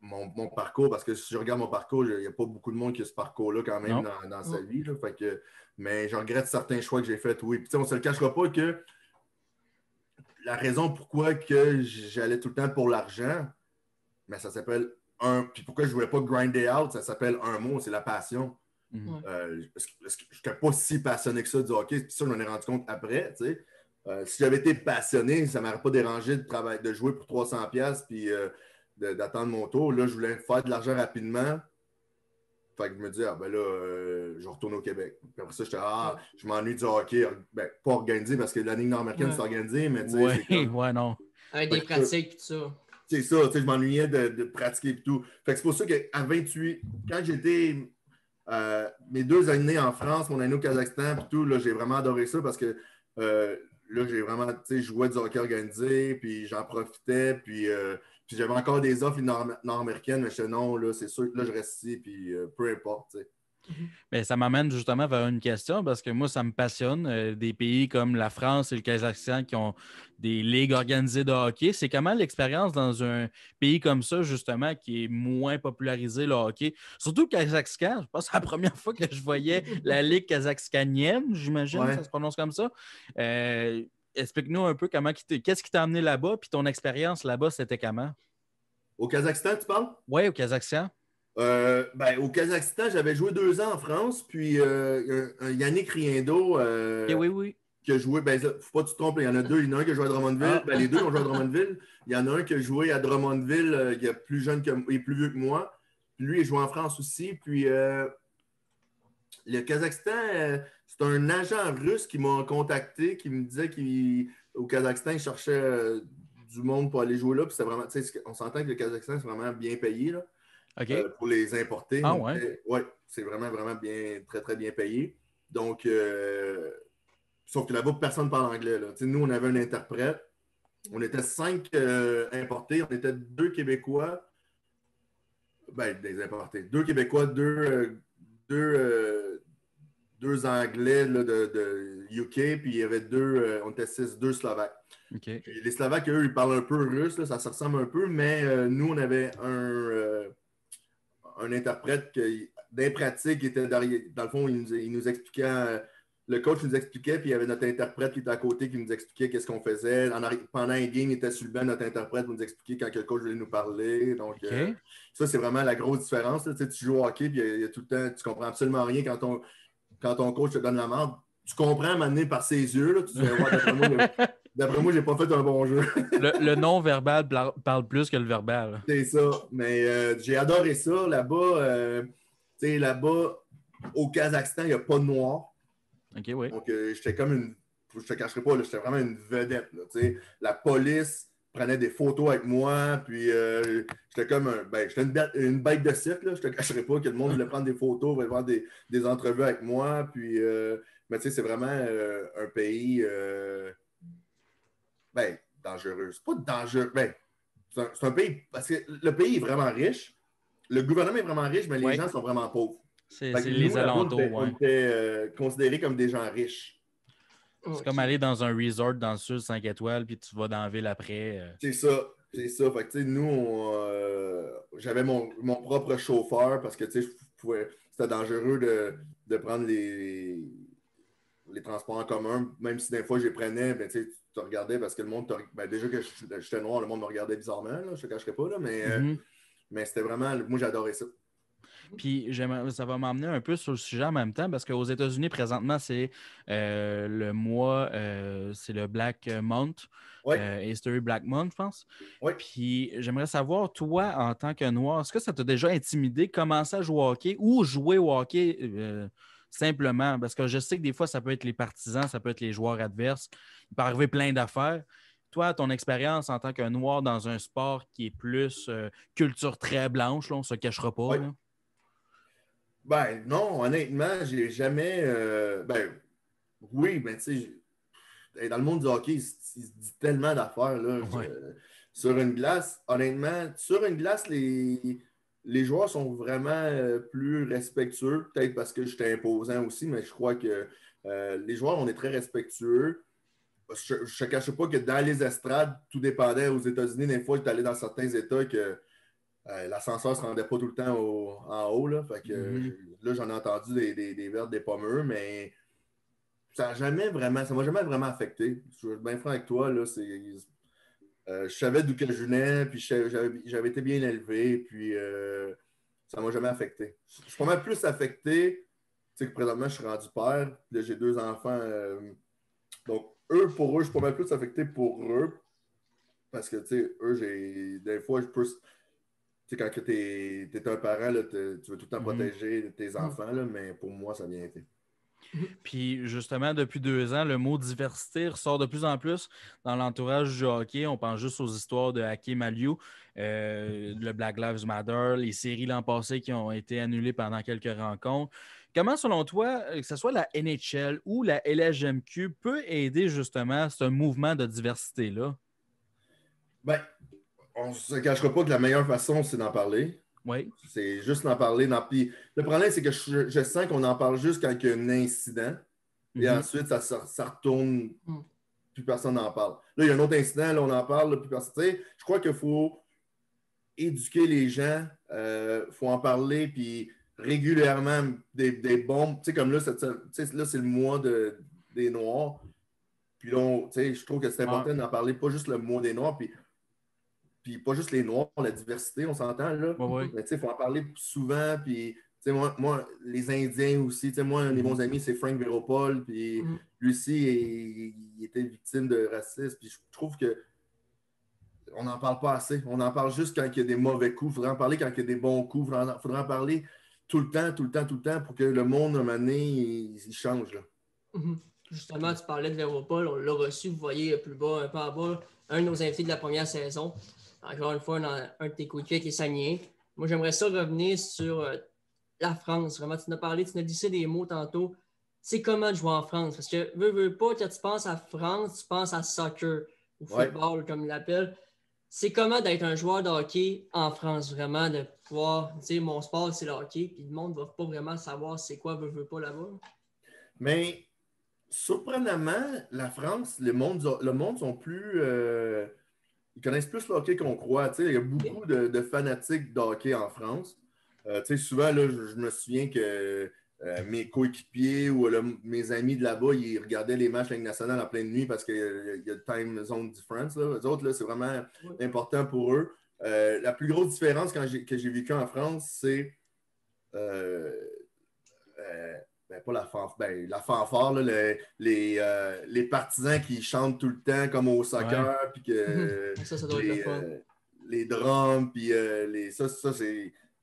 S2: mon parcours, parce que si je regarde mon parcours, il n'y a pas beaucoup de monde qui a ce parcours-là quand même dans sa vie. Là, fait que, mais je regrette certains choix que j'ai faits, oui. Puis on ne se le cachera pas que la raison pourquoi que j'allais tout le temps pour l'argent, mais ça s'appelle puis pourquoi je ne voulais pas grinder out, ça s'appelle un mot, c'est la passion. Parce que je n'étais pas si passionné que ça du hockey, puis ça, je m'en ai rendu compte après, tu sais. Si j'avais été passionné, ça ne m'aurait pas dérangé de jouer pour 300$ puis d'attendre mon tour. Là, je voulais faire de l'argent rapidement. Fait que je me dis, ben là, je retourne au Québec. Puis après ça, je m'ennuie du hockey. Ben, pas organisé parce que la Ligue nord-américaine, c'est organisé, mais tu sais, c'est comme...
S3: non.
S1: Avec des pratiques et tout ça.
S2: C'est ça, tu sais, je m'ennuyais de pratiquer et tout. Fait que c'est pour ça qu'à 28, quand j'étais mes 2 années en France, mon année au Kazakhstan et tout, là, j'ai vraiment adoré ça parce que là, j'ai vraiment, tu sais, joué du hockey organisé, puis j'en profitais, puis j'avais encore des offres nord-américaines, mais je disais non, là, c'est sûr que là, je reste ici, puis peu importe, tu sais.
S3: Mais ça m'amène justement vers une question parce que moi, ça me passionne. Des pays comme la France et le Kazakhstan qui ont des ligues organisées de hockey. C'est comment l'expérience dans un pays comme ça, justement, qui est moins popularisé le hockey? Surtout le Kazakhstan. Je pense que c'est la première fois que je voyais la ligue kazakhstanienne, j'imagine, ça se prononce comme ça. Explique-nous un peu qu'est-ce qui t'a amené là-bas, puis ton expérience là-bas, c'était comment?
S2: Au Kazakhstan, tu parles?
S3: Oui, au Kazakhstan.
S2: Au Kazakhstan, j'avais joué 2 ans en France, puis un Yannick Riendo
S3: Oui.
S2: qui a joué, ben, faut pas que tu te trompes, il y en a 2. Il y en a un qui a joué à Drummondville. Ben, les 2 ont joué à Drummondville. Il y en a un qui a joué à Drummondville, qui est plus jeune et plus vieux que moi. Puis lui, il joue en France aussi. Puis le Kazakhstan, c'est un agent russe qui m'a contacté, qui me disait qu'au Kazakhstan, il cherchait du monde pour aller jouer là. Puis c'est vraiment, on s'entend que le Kazakhstan, c'est vraiment bien payé là.
S3: Okay.
S2: Pour les importer.
S3: Ah,
S2: donc,
S3: ouais?
S2: Ouais, c'est vraiment, vraiment bien, très, très bien payé. Donc, sauf que là-bas, personne ne parle anglais. Là. Nous, on avait un interprète. On était 5 importés. On était 2 Québécois. Ben, des importés. 2 Québécois, 2 Anglais là, de UK, puis il y avait 2, on était 2 Slovaques.
S3: Okay.
S2: Puis les Slovaques, eux, ils parlent un peu russe, là, ça se ressemble un peu, mais nous, on avait un interprète d'impratique qui était derrière. Dans le fond, il nous expliquait le coach nous expliquait, puis il y avait notre interprète qui était à côté qui nous expliquait qu'est-ce qu'on faisait. Pendant un game, il était sur le banc, notre interprète nous expliquait quand le coach voulait nous parler. Donc, ça, c'est vraiment la grosse différence. Là. Tu joues au hockey, puis il y a tout le temps, tu comprends absolument rien quand ton coach te donne la marde. Tu comprends à un moment donné par ses yeux. Là, tu te dis, ouais, d'après moi, j'ai pas fait un bon jeu.
S3: Le non-verbal parle plus que le verbal.
S2: C'est ça. Mais j'ai adoré ça. Là-bas, au Kazakhstan, il n'y a pas de noir.
S3: OK, oui.
S2: Donc, j'étais comme une. Je te cacherai pas, j'étais vraiment une vedette. Là, la police prenait des photos avec moi, puis j'étais comme j'étais une bête de cirque. Là, je te cacherai pas que le monde voulait prendre des photos, voulait faire des entrevues avec moi. Puis, mais c'est vraiment un pays dangereux. C'est pas dangereux. C'est un pays. Parce que le pays est vraiment riche. Le gouvernement est vraiment riche, mais les gens sont vraiment pauvres.
S3: C'est les alentours,
S2: on était considérés comme des gens riches.
S3: C'est comme aller dans un resort dans le sud 5 étoiles, puis tu vas dans la ville après.
S2: C'est ça. Fait que, nous, j'avais mon propre chauffeur parce que, c'était dangereux de prendre les transports en commun. Même si des fois, je les prenais, tu te regardais parce que le monde, déjà que j'étais noir, le monde me regardait bizarrement, là, je te cacherai pas, là, mais c'était vraiment, moi, j'adorais ça.
S3: Puis ça va m'emmener un peu sur le sujet en même temps parce qu'aux États-Unis, présentement, c'est le mois, c'est le Black Month, History Black Month, je pense.
S2: Oui.
S3: Puis j'aimerais savoir, toi, en tant que noir, est-ce que ça t'a déjà intimidé, commencer à jouer au hockey ou jouer au hockey simplement? Parce que je sais que des fois, ça peut être les partisans, ça peut être les joueurs adverses. Il peut arriver plein d'affaires. Toi, ton expérience en tant que noir dans un sport qui est plus culture très blanche, là, on ne se cachera pas.
S2: Oui.
S3: Là.
S2: Non, honnêtement, j'ai jamais. Oui, mais tu sais, dans le monde du hockey, il se dit tellement d'affaires. Là, sur une glace, honnêtement, sur une glace, les joueurs sont vraiment plus respectueux. Peut-être parce que j'étais imposant aussi, mais je crois que les joueurs, on est très respectueux. Je ne te cache pas que dans les estrades, tout dépendait aux États-Unis. Des fois, j'étais allé dans certains États que. L'ascenseur ne se rendait pas tout le temps en haut. Là, fait que, là j'en ai entendu des vertes, des pommeux, mais ça m'a jamais vraiment affecté. Je vais être bien franc avec toi. Là, je savais d'où que je venais, puis j'avais été bien élevé, puis ça ne m'a jamais affecté. Je suis pas mal plus affecté. Tu sais que présentement, je suis rendu père. Là, j'ai 2 enfants. Donc, pour eux, je suis pas mal plus affecté pour eux. Parce que, tu sais, eux, des fois, je peux. Tu sais, quand tu es un parent, là, tu veux tout le temps protéger tes enfants, là, mais pour moi, ça a bien été.
S3: Puis justement, depuis 2 ans, le mot diversité ressort de plus en plus dans l'entourage du hockey. On pense juste aux histoires de Hakim Aliu, le Black Lives Matter, les séries l'an passé qui ont été annulées pendant quelques rencontres. Comment, selon toi, que ce soit la NHL ou la LHMQ, peut aider justement ce mouvement de diversité-là?
S2: On ne se cachera pas que la meilleure façon, c'est d'en parler.
S3: Oui.
S2: C'est juste d'en parler. Puis le problème, c'est que je sens qu'on en parle juste quand il y a un incident. Et ensuite, ça retourne. Plus personne n'en parle. Là, il y a un autre incident, là, on en parle, là, plus personne. Tu sais, je crois qu'il faut éduquer les gens. Il faut en parler, puis régulièrement, des bombes. Tu sais, comme là, là c'est le mois des Noirs. Puis là, je trouve que c'est important d'en parler, pas juste le mois des Noirs. Puis pas juste les Noirs, la diversité, on s'entend, là.
S3: Oui.
S2: Mais il faut en parler souvent, puis moi, les Indiens aussi, moi, un des bons amis, c'est Frank Véropol, puis lui aussi, il était victime de racisme, puis je trouve que on n'en parle pas assez. On en parle juste quand il y a des mauvais coups. Il faudrait en parler quand il y a des bons coups. Il faudrait en parler tout le temps pour que le monde, à un moment donné, il change, là.
S1: Justement, tu parlais de Véropol, on l'a reçu, vous voyez plus bas, un peu en bas, un de nos invités de la première saison. Encore une fois, un de tes coéquipiers qui est Sagné. Moi, j'aimerais ça revenir sur la France. Vraiment, tu nous as dit des mots tantôt. C'est comment de jouer en France? Parce que, veux pas, quand tu penses à France, tu penses à soccer, ou football, comme ils l'appellent. C'est comment d'être un joueur de hockey en France, vraiment, de pouvoir dire mon sport, c'est le hockey, puis le monde ne va pas vraiment savoir c'est quoi, veux pas là-bas.
S2: Mais, surprenamment, la France, le monde sont plus. Ils connaissent plus le hockey qu'on croit. Il y a beaucoup de fanatiques de hockey en France. Souvent, là, je me souviens que mes coéquipiers ou mes amis de là-bas, ils regardaient les matchs de la Ligue nationale en pleine nuit parce qu'il y a le time zone difference. Là. Eux autres, là, c'est vraiment important pour eux. La plus grosse différence que j'ai vécu en France, c'est pas la fanfare, là, les partisans qui chantent tout le temps comme au soccer, puis que
S1: ça doit être le fun.
S2: Les drums, puis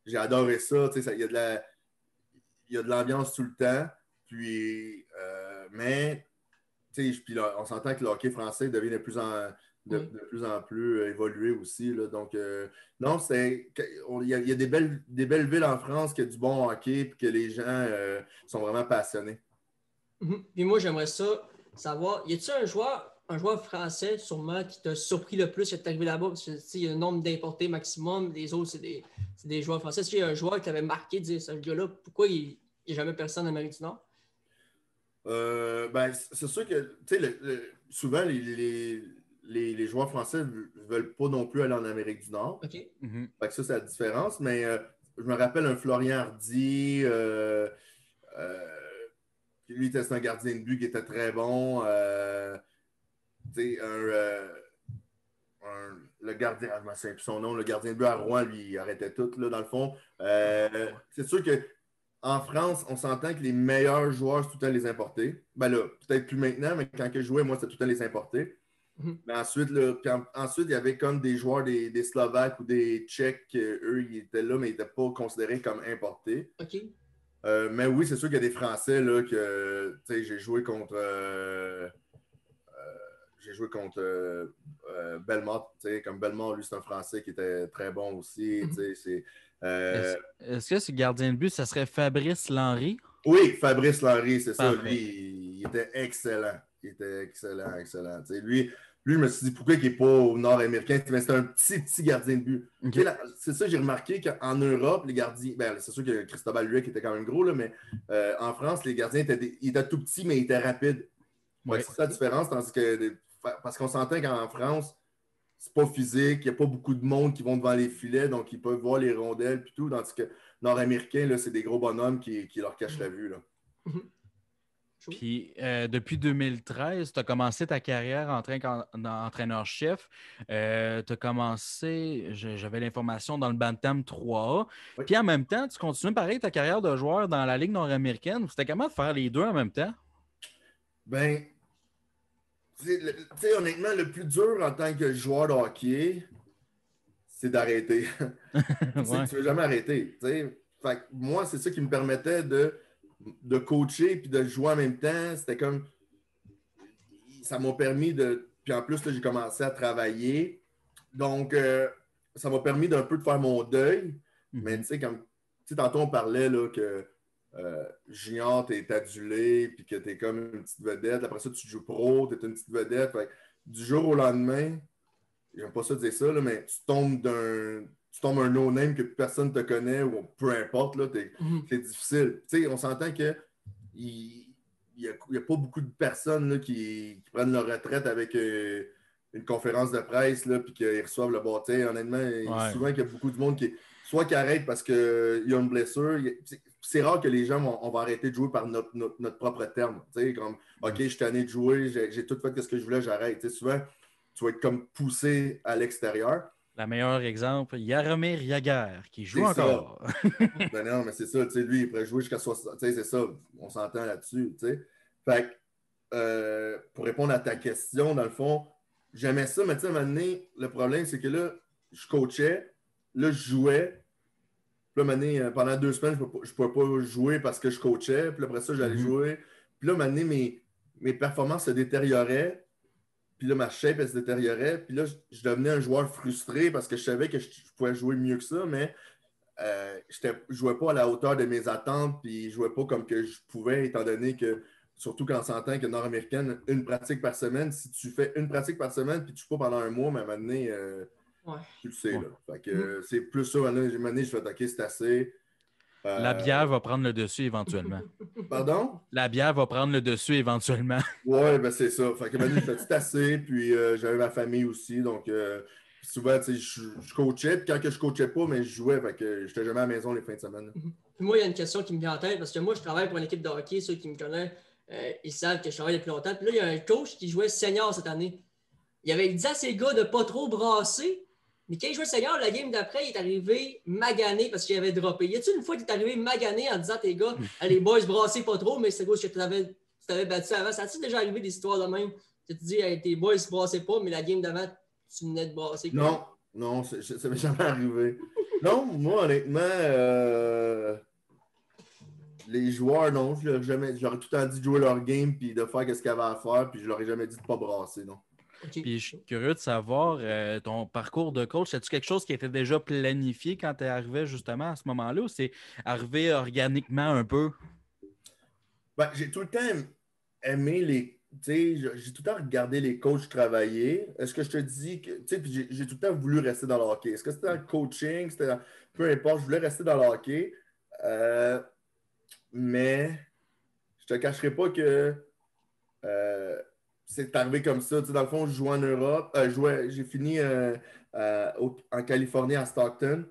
S2: j'ai adoré ça. Il y a de l'ambiance tout le temps. Puis, mais puis là, on s'entend que le hockey français devient de plus en plus évolué aussi. Là. Donc, non, il y a des belles villes en France qui ont du bon hockey et que les gens sont vraiment passionnés.
S1: Puis moi, j'aimerais savoir, y a-t-il un joueur français sûrement qui t'a surpris le plus quand tu es arrivé là-bas? Parce que il y a un nombre d'importés maximum, les autres, c'est des joueurs français. Est-ce qu'il y a un joueur qui t'avait marqué de dire ce gars-là, pourquoi il n'y a jamais personne en Amérique du Nord?
S2: C'est sûr que souvent les joueurs français ne veulent pas non plus aller en Amérique du Nord.
S1: OK.
S2: Fait que ça, c'est la différence. Mais je me rappelle un Florian Hardy. Lui, c'était un gardien de but qui était très bon. Le gardien, je ne me souviens plus son nom, le gardien de but à Rouen, lui, il arrêtait tout, là, dans le fond. C'est sûr qu'en France, on s'entend que les meilleurs joueurs, c'est tout le temps les importer. Ben là, peut-être plus maintenant, mais quand je jouais, moi, c'était tout le temps les importer. Mais ensuite, il y avait comme des joueurs des Slovaques ou des Tchèques, eux, ils étaient là, mais ils n'étaient pas considérés comme importés.
S1: OK.
S2: Mais oui, c'est sûr qu'il y a des Français là, que j'ai joué contre. Bellemare. Comme Bellemare, lui, c'est un Français qui était très bon aussi.
S3: Est-ce que ce gardien de but, ça serait Fabrice Lenry?
S2: Oui, Fabrice Lenry, c'est ça.
S3: Parfait.
S2: Lui, il était excellent. Il était excellent, excellent. Lui, je me suis dit pourquoi il n'est pas au Nord-Américain. C'est un petit gardien de but.
S3: Okay.
S2: C'est ça, j'ai remarqué qu'en Europe, les gardiens. C'est sûr que Cristobal Luec était quand même gros, là, mais en France, les gardiens étaient tout petits, mais ils étaient rapides. Ouais. C'est ça la différence, parce qu'on s'entend qu'en France, c'est pas physique, il n'y a pas beaucoup de monde qui vont devant les filets, donc ils peuvent voir les rondelles et tout, tandis que Nord-Américains, là, c'est des gros bonhommes qui leur cachent la vue. Là.
S3: Puis, depuis 2013, tu as commencé ta carrière en tant qu'entraîneur-chef. Tu as commencé, j'avais l'information, dans le Bantam 3A. Oui. Puis, en même temps, tu continues pareil ta carrière de joueur dans la Ligue nord-américaine. C'était comment de faire les deux en même temps?
S2: Honnêtement, le plus dur en tant que joueur de hockey, c'est d'arrêter. Ouais. Tu ne veux jamais arrêter. Fait que moi, c'est ça qui me permettait de coacher puis de jouer en même temps. C'était comme... Ça m'a permis de... Puis en plus, là, j'ai commencé à travailler. Donc, ça m'a permis d'un peu de faire mon deuil. Mais tu sais, comme... tantôt, on parlait là, que junior, t'es adulé puis que t'es comme une petite vedette. Après ça, tu joues pro, t'es une petite vedette. Fait, du jour au lendemain, j'aime pas ça dire ça, là, mais tu tombes un no-name que personne te connaît ou peu importe, là, c'est difficile. T'sais, on s'entend qu'il n'y a pas beaucoup de personnes là, qui prennent leur retraite avec une conférence de presse puis qu'ils reçoivent le bâti. Honnêtement, souvent qu'il y a beaucoup de monde qui arrête parce qu'il y a une blessure. C'est rare que les gens on va arrêter de jouer par notre propre terme. Comme, OK, je suis tanné de jouer, j'ai tout fait ce que je voulais, j'arrête. Souvent, tu vas être comme poussé à l'extérieur.
S3: Le meilleur exemple, Jaromir Jagr, qui joue encore.
S2: Non, mais c'est ça. Lui, il pourrait jouer jusqu'à 60. C'est ça, on s'entend là-dessus. Fait que, pour répondre à ta question, dans le fond, j'aimais ça, mais à un moment donné, le problème, c'est que là, je coachais, là, je jouais. Puis là, donné, pendant 2 semaines, je ne pouvais pas jouer parce que je coachais. Puis après ça, j'allais jouer. Puis là, à un moment donné, mes performances se détérioraient. Puis là, ma shape, elle se détériorait. Puis là, je devenais un joueur frustré parce que je savais que je pouvais jouer mieux que ça, mais je ne jouais pas à la hauteur de mes attentes. Puis je ne jouais pas comme que je pouvais, étant donné que, surtout quand on s'entend que nord-américaine, une pratique par semaine, si tu fais une pratique par semaine puis tu ne joues pas pendant un mois, mais à un moment donné, tu le sais. Là. Fait que c'est plus ça. À un moment donné, je fais OK, c'est assez.
S3: La bière va prendre le dessus éventuellement.
S2: Pardon?
S3: La bière va prendre le dessus éventuellement.
S2: Oui, ben c'est ça. Fait que maintenant, je fais tout assez. Puis j'avais ma famille aussi. Donc, Puis souvent, tu sais, je coachais, puis quand que je coachais pas, mais je jouais, fait que j'étais jamais à la maison les fins de semaine.
S1: Puis moi, il y a une question qui me vient en tête, parce que moi, je travaille pour une équipe de hockey. Ceux qui me connaissent, ils savent que je travaille depuis longtemps. Puis là, il y a un coach qui jouait senior cette année. Il disait à ses gars de pas trop brasser, mais quand il jouait senior, la game d'après, il est arrivé magané parce qu'il avait droppé. Y a-t-il une fois qu'il est arrivé magané en disant à tes gars, allez, boys, brassez pas trop, mais c'est quoi que tu t'avais battu avant? Ça a-t-il déjà arrivé des histoires de même? Tu te dis, hey, tes boys, brassez pas, mais la game d'avant, tu venais de brasser.
S2: Non, ça m'est jamais arrivé. Non, moi, honnêtement, les joueurs, non, j'aurais tout le temps dit de jouer leur game puis de faire ce qu'ils avaient à faire, puis je leur ai jamais dit de pas brasser, non.
S1: Okay.
S3: Puis je suis curieux de savoir, ton parcours de coach, c'est-tu quelque chose qui était déjà planifié quand tu es arrivé justement à ce moment-là ou c'est arrivé organiquement un peu?
S2: Ben, j'ai tout le temps aimé les. Tu sais, j'ai tout le temps regardé les coachs travailler. Est-ce que je te dis que. Tu sais, puis j'ai tout le temps voulu rester dans le hockey. Est-ce que c'était dans le coaching? Peu importe, je voulais rester dans le hockey. Mais je te cacherai pas que c'est arrivé comme ça. Tu sais, dans le fond, je jouais en Europe. J'ai fini en Californie, à Stockton.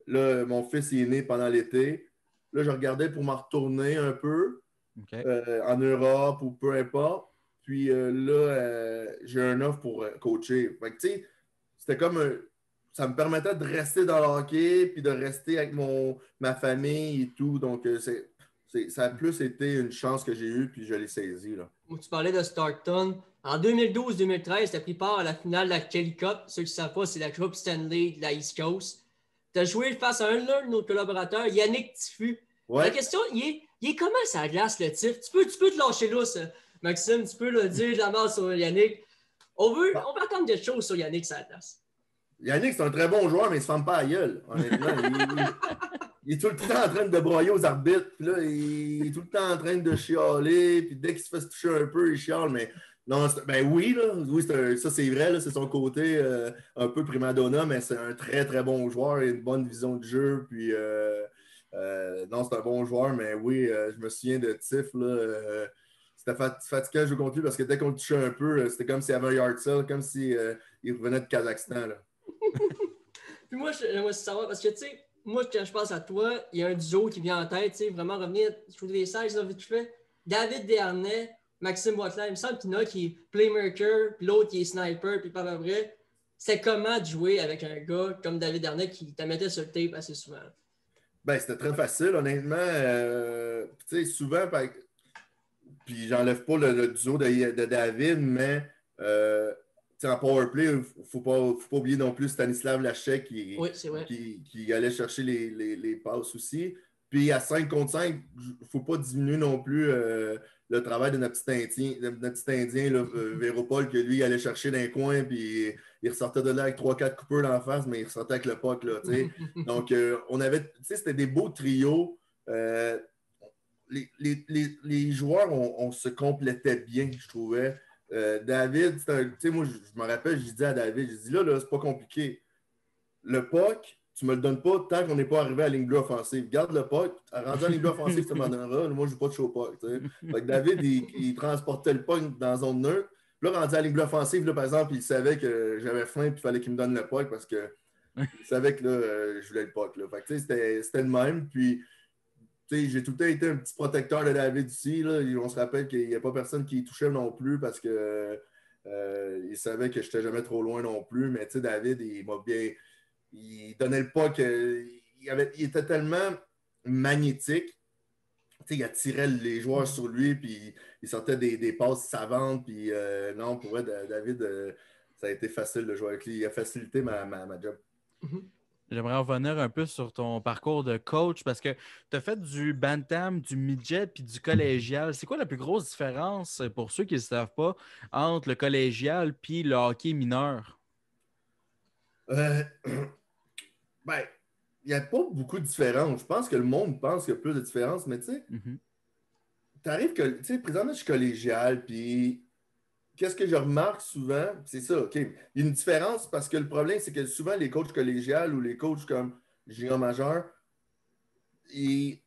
S2: Là, mon fils il est né pendant l'été. Là, je regardais pour m'en retourner un peu.
S3: Okay.
S2: En Europe ou peu importe. Puis là, j'ai un offre pour coacher. Fait que, tu sais, c'était comme ça me permettait de rester dans le hockey puis de rester avec ma famille et tout. Donc, ça a plus été une chance que j'ai eue puis je l'ai saisie, là.
S1: Tu parlais de Stockton. En 2012-2013, tu as pris part à la finale de la Kelly Cup. Ceux qui ne savent pas, c'est la Coupe Stanley de la East Coast. Tu as joué face à un de nos collaborateurs, Yannick Tiffu.
S2: Ouais.
S1: La question, il est comment ça glace le tif? Tu peux te lâcher là, Maxime, tu peux le dire de la mort sur Yannick. On veut attendre des choses sur Yannick ça glace.
S2: Yannick, c'est un très bon joueur, mais il ne se ferme pas à gueule, honnêtement. il est tout le temps en train de broyer aux arbitres. Puis là, il est tout le temps en train de chialer. Puis dès qu'il se fait se toucher un peu, il chiale. Mais non, oui, là, oui, ça c'est vrai. Là, c'est son côté un peu prima donna, mais c'est un très, très bon joueur. Il a une bonne vision de jeu. Puis non, c'est un bon joueur. Mais oui, je me souviens de Tiff. C'était fatigant de jouer contre lui parce que dès qu'on le touchait un peu, c'était comme s'il y avait un yard sale, comme s'il revenait de Kazakhstan. Là.
S1: Puis moi, j'aimerais savoir, parce que, tu sais, moi, quand je pense à toi, il y a un duo qui vient en tête, tu sais, vraiment revenir, je trouve les 16, là, vite fait. David Dernay, Maxime Boitler, il me semble qu'il y en a qui est playmaker, puis l'autre qui est sniper, puis pas vrai. C'est comment de jouer avec un gars comme David Dernay qui te mettait sur le tape assez souvent?
S2: Ben, c'était très facile, honnêtement. Tu sais, souvent, puis j'enlève pas le duo de David, mais en powerplay, il ne faut pas oublier non plus Stanislav Lachek qui allait chercher les passes aussi. Puis à 5 contre 5, il ne faut pas diminuer non plus le travail de notre petit Indien, Véropol, que lui, il allait chercher dans les coins, puis il ressortait de là avec 3-4 coupeurs d'en face, mais il ressortait avec le puck. Là, donc, on avait, c'était des beaux trios. Les joueurs, on se complétait bien, je trouvais. David, moi, je me rappelle, je dis à David, je dis là, c'est pas compliqué. Le puck, tu me le donnes pas tant qu'on n'est pas arrivé à la ligne bleue offensive. Garde le puck, rendu à la ligne bleue offensive, tu m'en donneras. Moi, je joue pas de show puck. Fait que David, il transportait le puck dans la zone neutre. Là, rendu à la ligne bleue offensive, là, par exemple, il savait que j'avais faim et il fallait qu'il me donne le puck parce que il savait que là, je voulais le puck. Là. Fait que, c'était le même. Puis, j'ai tout le temps été un petit protecteur de David ici. Là. On se rappelle qu'il n'y a pas personne qui touchait non plus parce que il savait que je n'étais jamais trop loin non plus. Mais David, il m'a bien. Il donnait le pas il était tellement magnétique. Il attirait les joueurs sur lui, puis il sortait des passes savantes. Puis non, pour vrai, David, ça a été facile de jouer avec lui. Il a facilité ma job.
S1: Mm-hmm.
S3: J'aimerais revenir un peu sur ton parcours de coach parce que tu as fait du bantam, du midget puis du collégial. C'est quoi la plus grosse différence, pour ceux qui ne le savent pas, entre le collégial puis le hockey mineur?
S2: Ben, il n'y a pas beaucoup de différence. Je pense que le monde pense qu'il y a plus de différence, mais tu sais, t'arrives que, tu sais, présentement, je suis collégial, puis qu'est-ce que je remarque souvent? C'est ça, OK. Il y a une différence parce que le problème, c'est que souvent, les coachs collégiales ou les coachs comme junior majeur, ils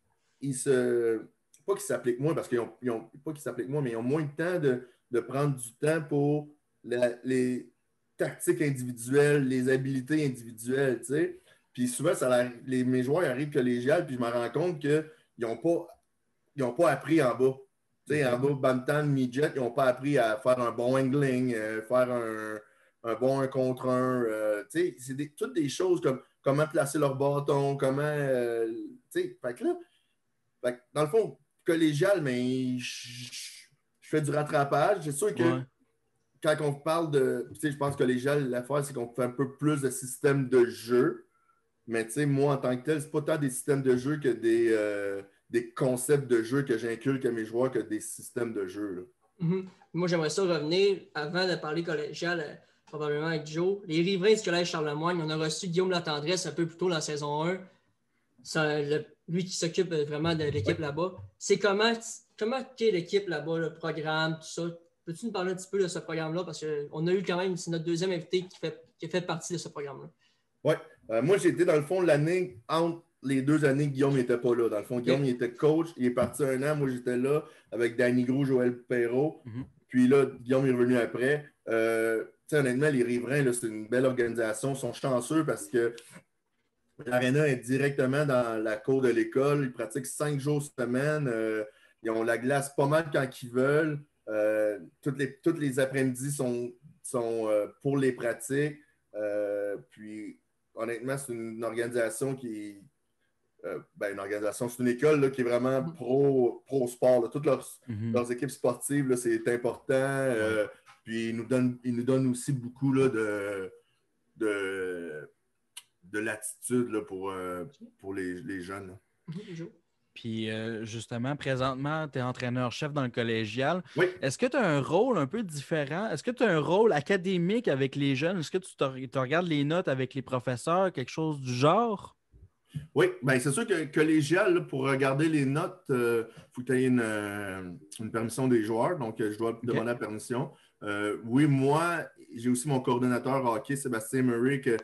S2: se. Pas qu'ils s'appliquent moins parce qu'ils ont. Pas qu'ils s'appliquent moins, mais ils ont moins de temps de prendre du temps pour tactique individuelle, les habiletés individuelles, tu sais. Puis souvent, mes joueurs arrivent collégial, puis je me rends compte qu'ils n'ont pas appris en bas. Tu sais, en bas, Bantam, Midget, ils n'ont pas appris à faire un bon angling, faire un bon 1 contre 1. Tu sais, c'est toutes des choses comme comment placer leur bâton, comment. Tu sais, fait que là, dans le fond, collégial, mais je fais du rattrapage. C'est sûr que quand on parle de. Tu sais, je pense que collégial, l'affaire, c'est qu'on fait un peu plus de système de jeu. Mais tu sais, moi, en tant que tel, c'est pas tant des systèmes de jeu que des concepts de jeu que j'inculque à mes joueurs que des systèmes de jeu. Là.
S1: Mm-hmm. Moi, j'aimerais ça revenir, avant de parler collégial, probablement avec Joe. Les riverains du Collège Charlemagne, on a reçu Guillaume Latendresse un peu plus tôt dans la saison 1. Lui qui s'occupe vraiment de l'équipe là-bas. C'est comment est l'équipe là-bas, le programme, tout ça? Peux-tu nous parler un petit peu de ce programme-là? Parce qu'on a eu quand même, c'est notre deuxième invité qui a fait partie de ce programme-là.
S2: Oui. Moi, j'ai été dans le fond l'année entre les 2 années que Guillaume n'était pas là. Dans le fond, Guillaume il était coach, il est parti 1 an. Moi, j'étais là avec Danny Gros, Joël Perrault. Puis là, Guillaume est revenu après. Honnêtement, les riverains, là, c'est une belle organisation. Ils sont chanceux parce que l'aréna est directement dans la cour de l'école. Ils pratiquent 5 jours semaine. Ils ont la glace pas mal quand ils veulent. Toutes les après-midi sont pour les pratiques. Puis, honnêtement, c'est une organisation qui une organisation, c'est une école là, qui est vraiment pro-sport. Toutes leurs équipes sportives, là, c'est important. Puis, ils nous donnent aussi beaucoup là, de l'attitude là, pour les jeunes.
S3: Puis justement, présentement, tu es entraîneur-chef dans le collégial.
S2: Oui.
S3: Est-ce que tu as un rôle un peu différent? Est-ce que tu as un rôle académique avec les jeunes? Est-ce que tu regardes les notes avec les professeurs, quelque chose du genre?
S2: Oui, bien c'est sûr que collégial, là, pour regarder les notes, il faut que tu aies une permission des joueurs. Donc, je dois demander la permission. Oui, moi, j'ai aussi mon coordonnateur hockey, Sébastien Murray, que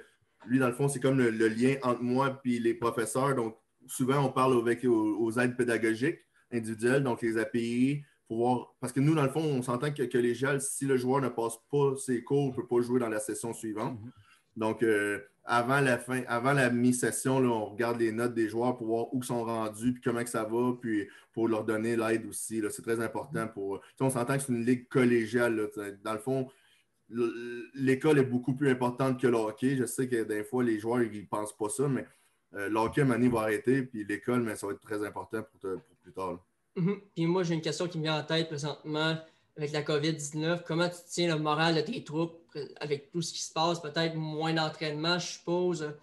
S2: lui, dans le fond, c'est comme le lien entre moi et les professeurs. Donc, souvent, on parle aux aides pédagogiques individuelles, donc les API, pour voir. Parce que nous, dans le fond, on s'entend que collégial, si le joueur ne passe pas ses cours, il ne peut pas jouer dans la session suivante. Donc, avant la mi-session, là, on regarde les notes des joueurs pour voir où ils sont rendus, puis comment que ça va, puis pour leur donner l'aide aussi. Là, c'est très important pour. On s'entend que c'est une ligue collégiale. Là, dans le fond, l'école est beaucoup plus importante que le hockey. Je sais que des fois, les joueurs, ils ne pensent pas ça, mais le hockey, Mané va arrêter, puis l'école, mais ça va être très important pour plus tard.
S1: Puis moi, j'ai une question qui me vient en tête présentement avec la COVID-19. Comment tu tiens le moral de tes troupes avec tout ce qui se passe? Peut-être moins d'entraînement, je suppose.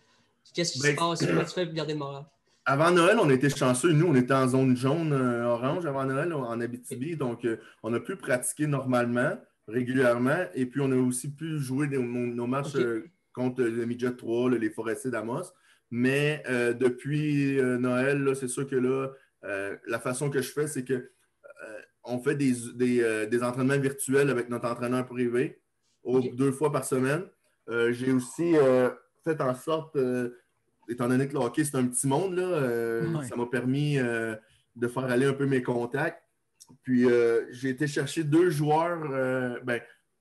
S1: Qu'est-ce qui se passe? Comment tu fais pour garder le moral?
S2: Avant Noël, on était chanceux. Nous, on était en zone jaune orange avant Noël, en Abitibi. Donc, on a pu pratiquer normalement, régulièrement. Et puis, on a aussi pu jouer nos matchs contre le Midget 3, les Forestiers d'Amos. Mais depuis Noël, là, c'est sûr que là, la façon que je fais, c'est que on fait des entraînements virtuels avec notre entraîneur privé 2 fois par semaine. J'ai aussi fait en sorte, étant donné que le hockey, c'est un petit monde, là, ça m'a permis de faire aller un peu mes contacts. Puis, j'ai été chercher 2 joueurs.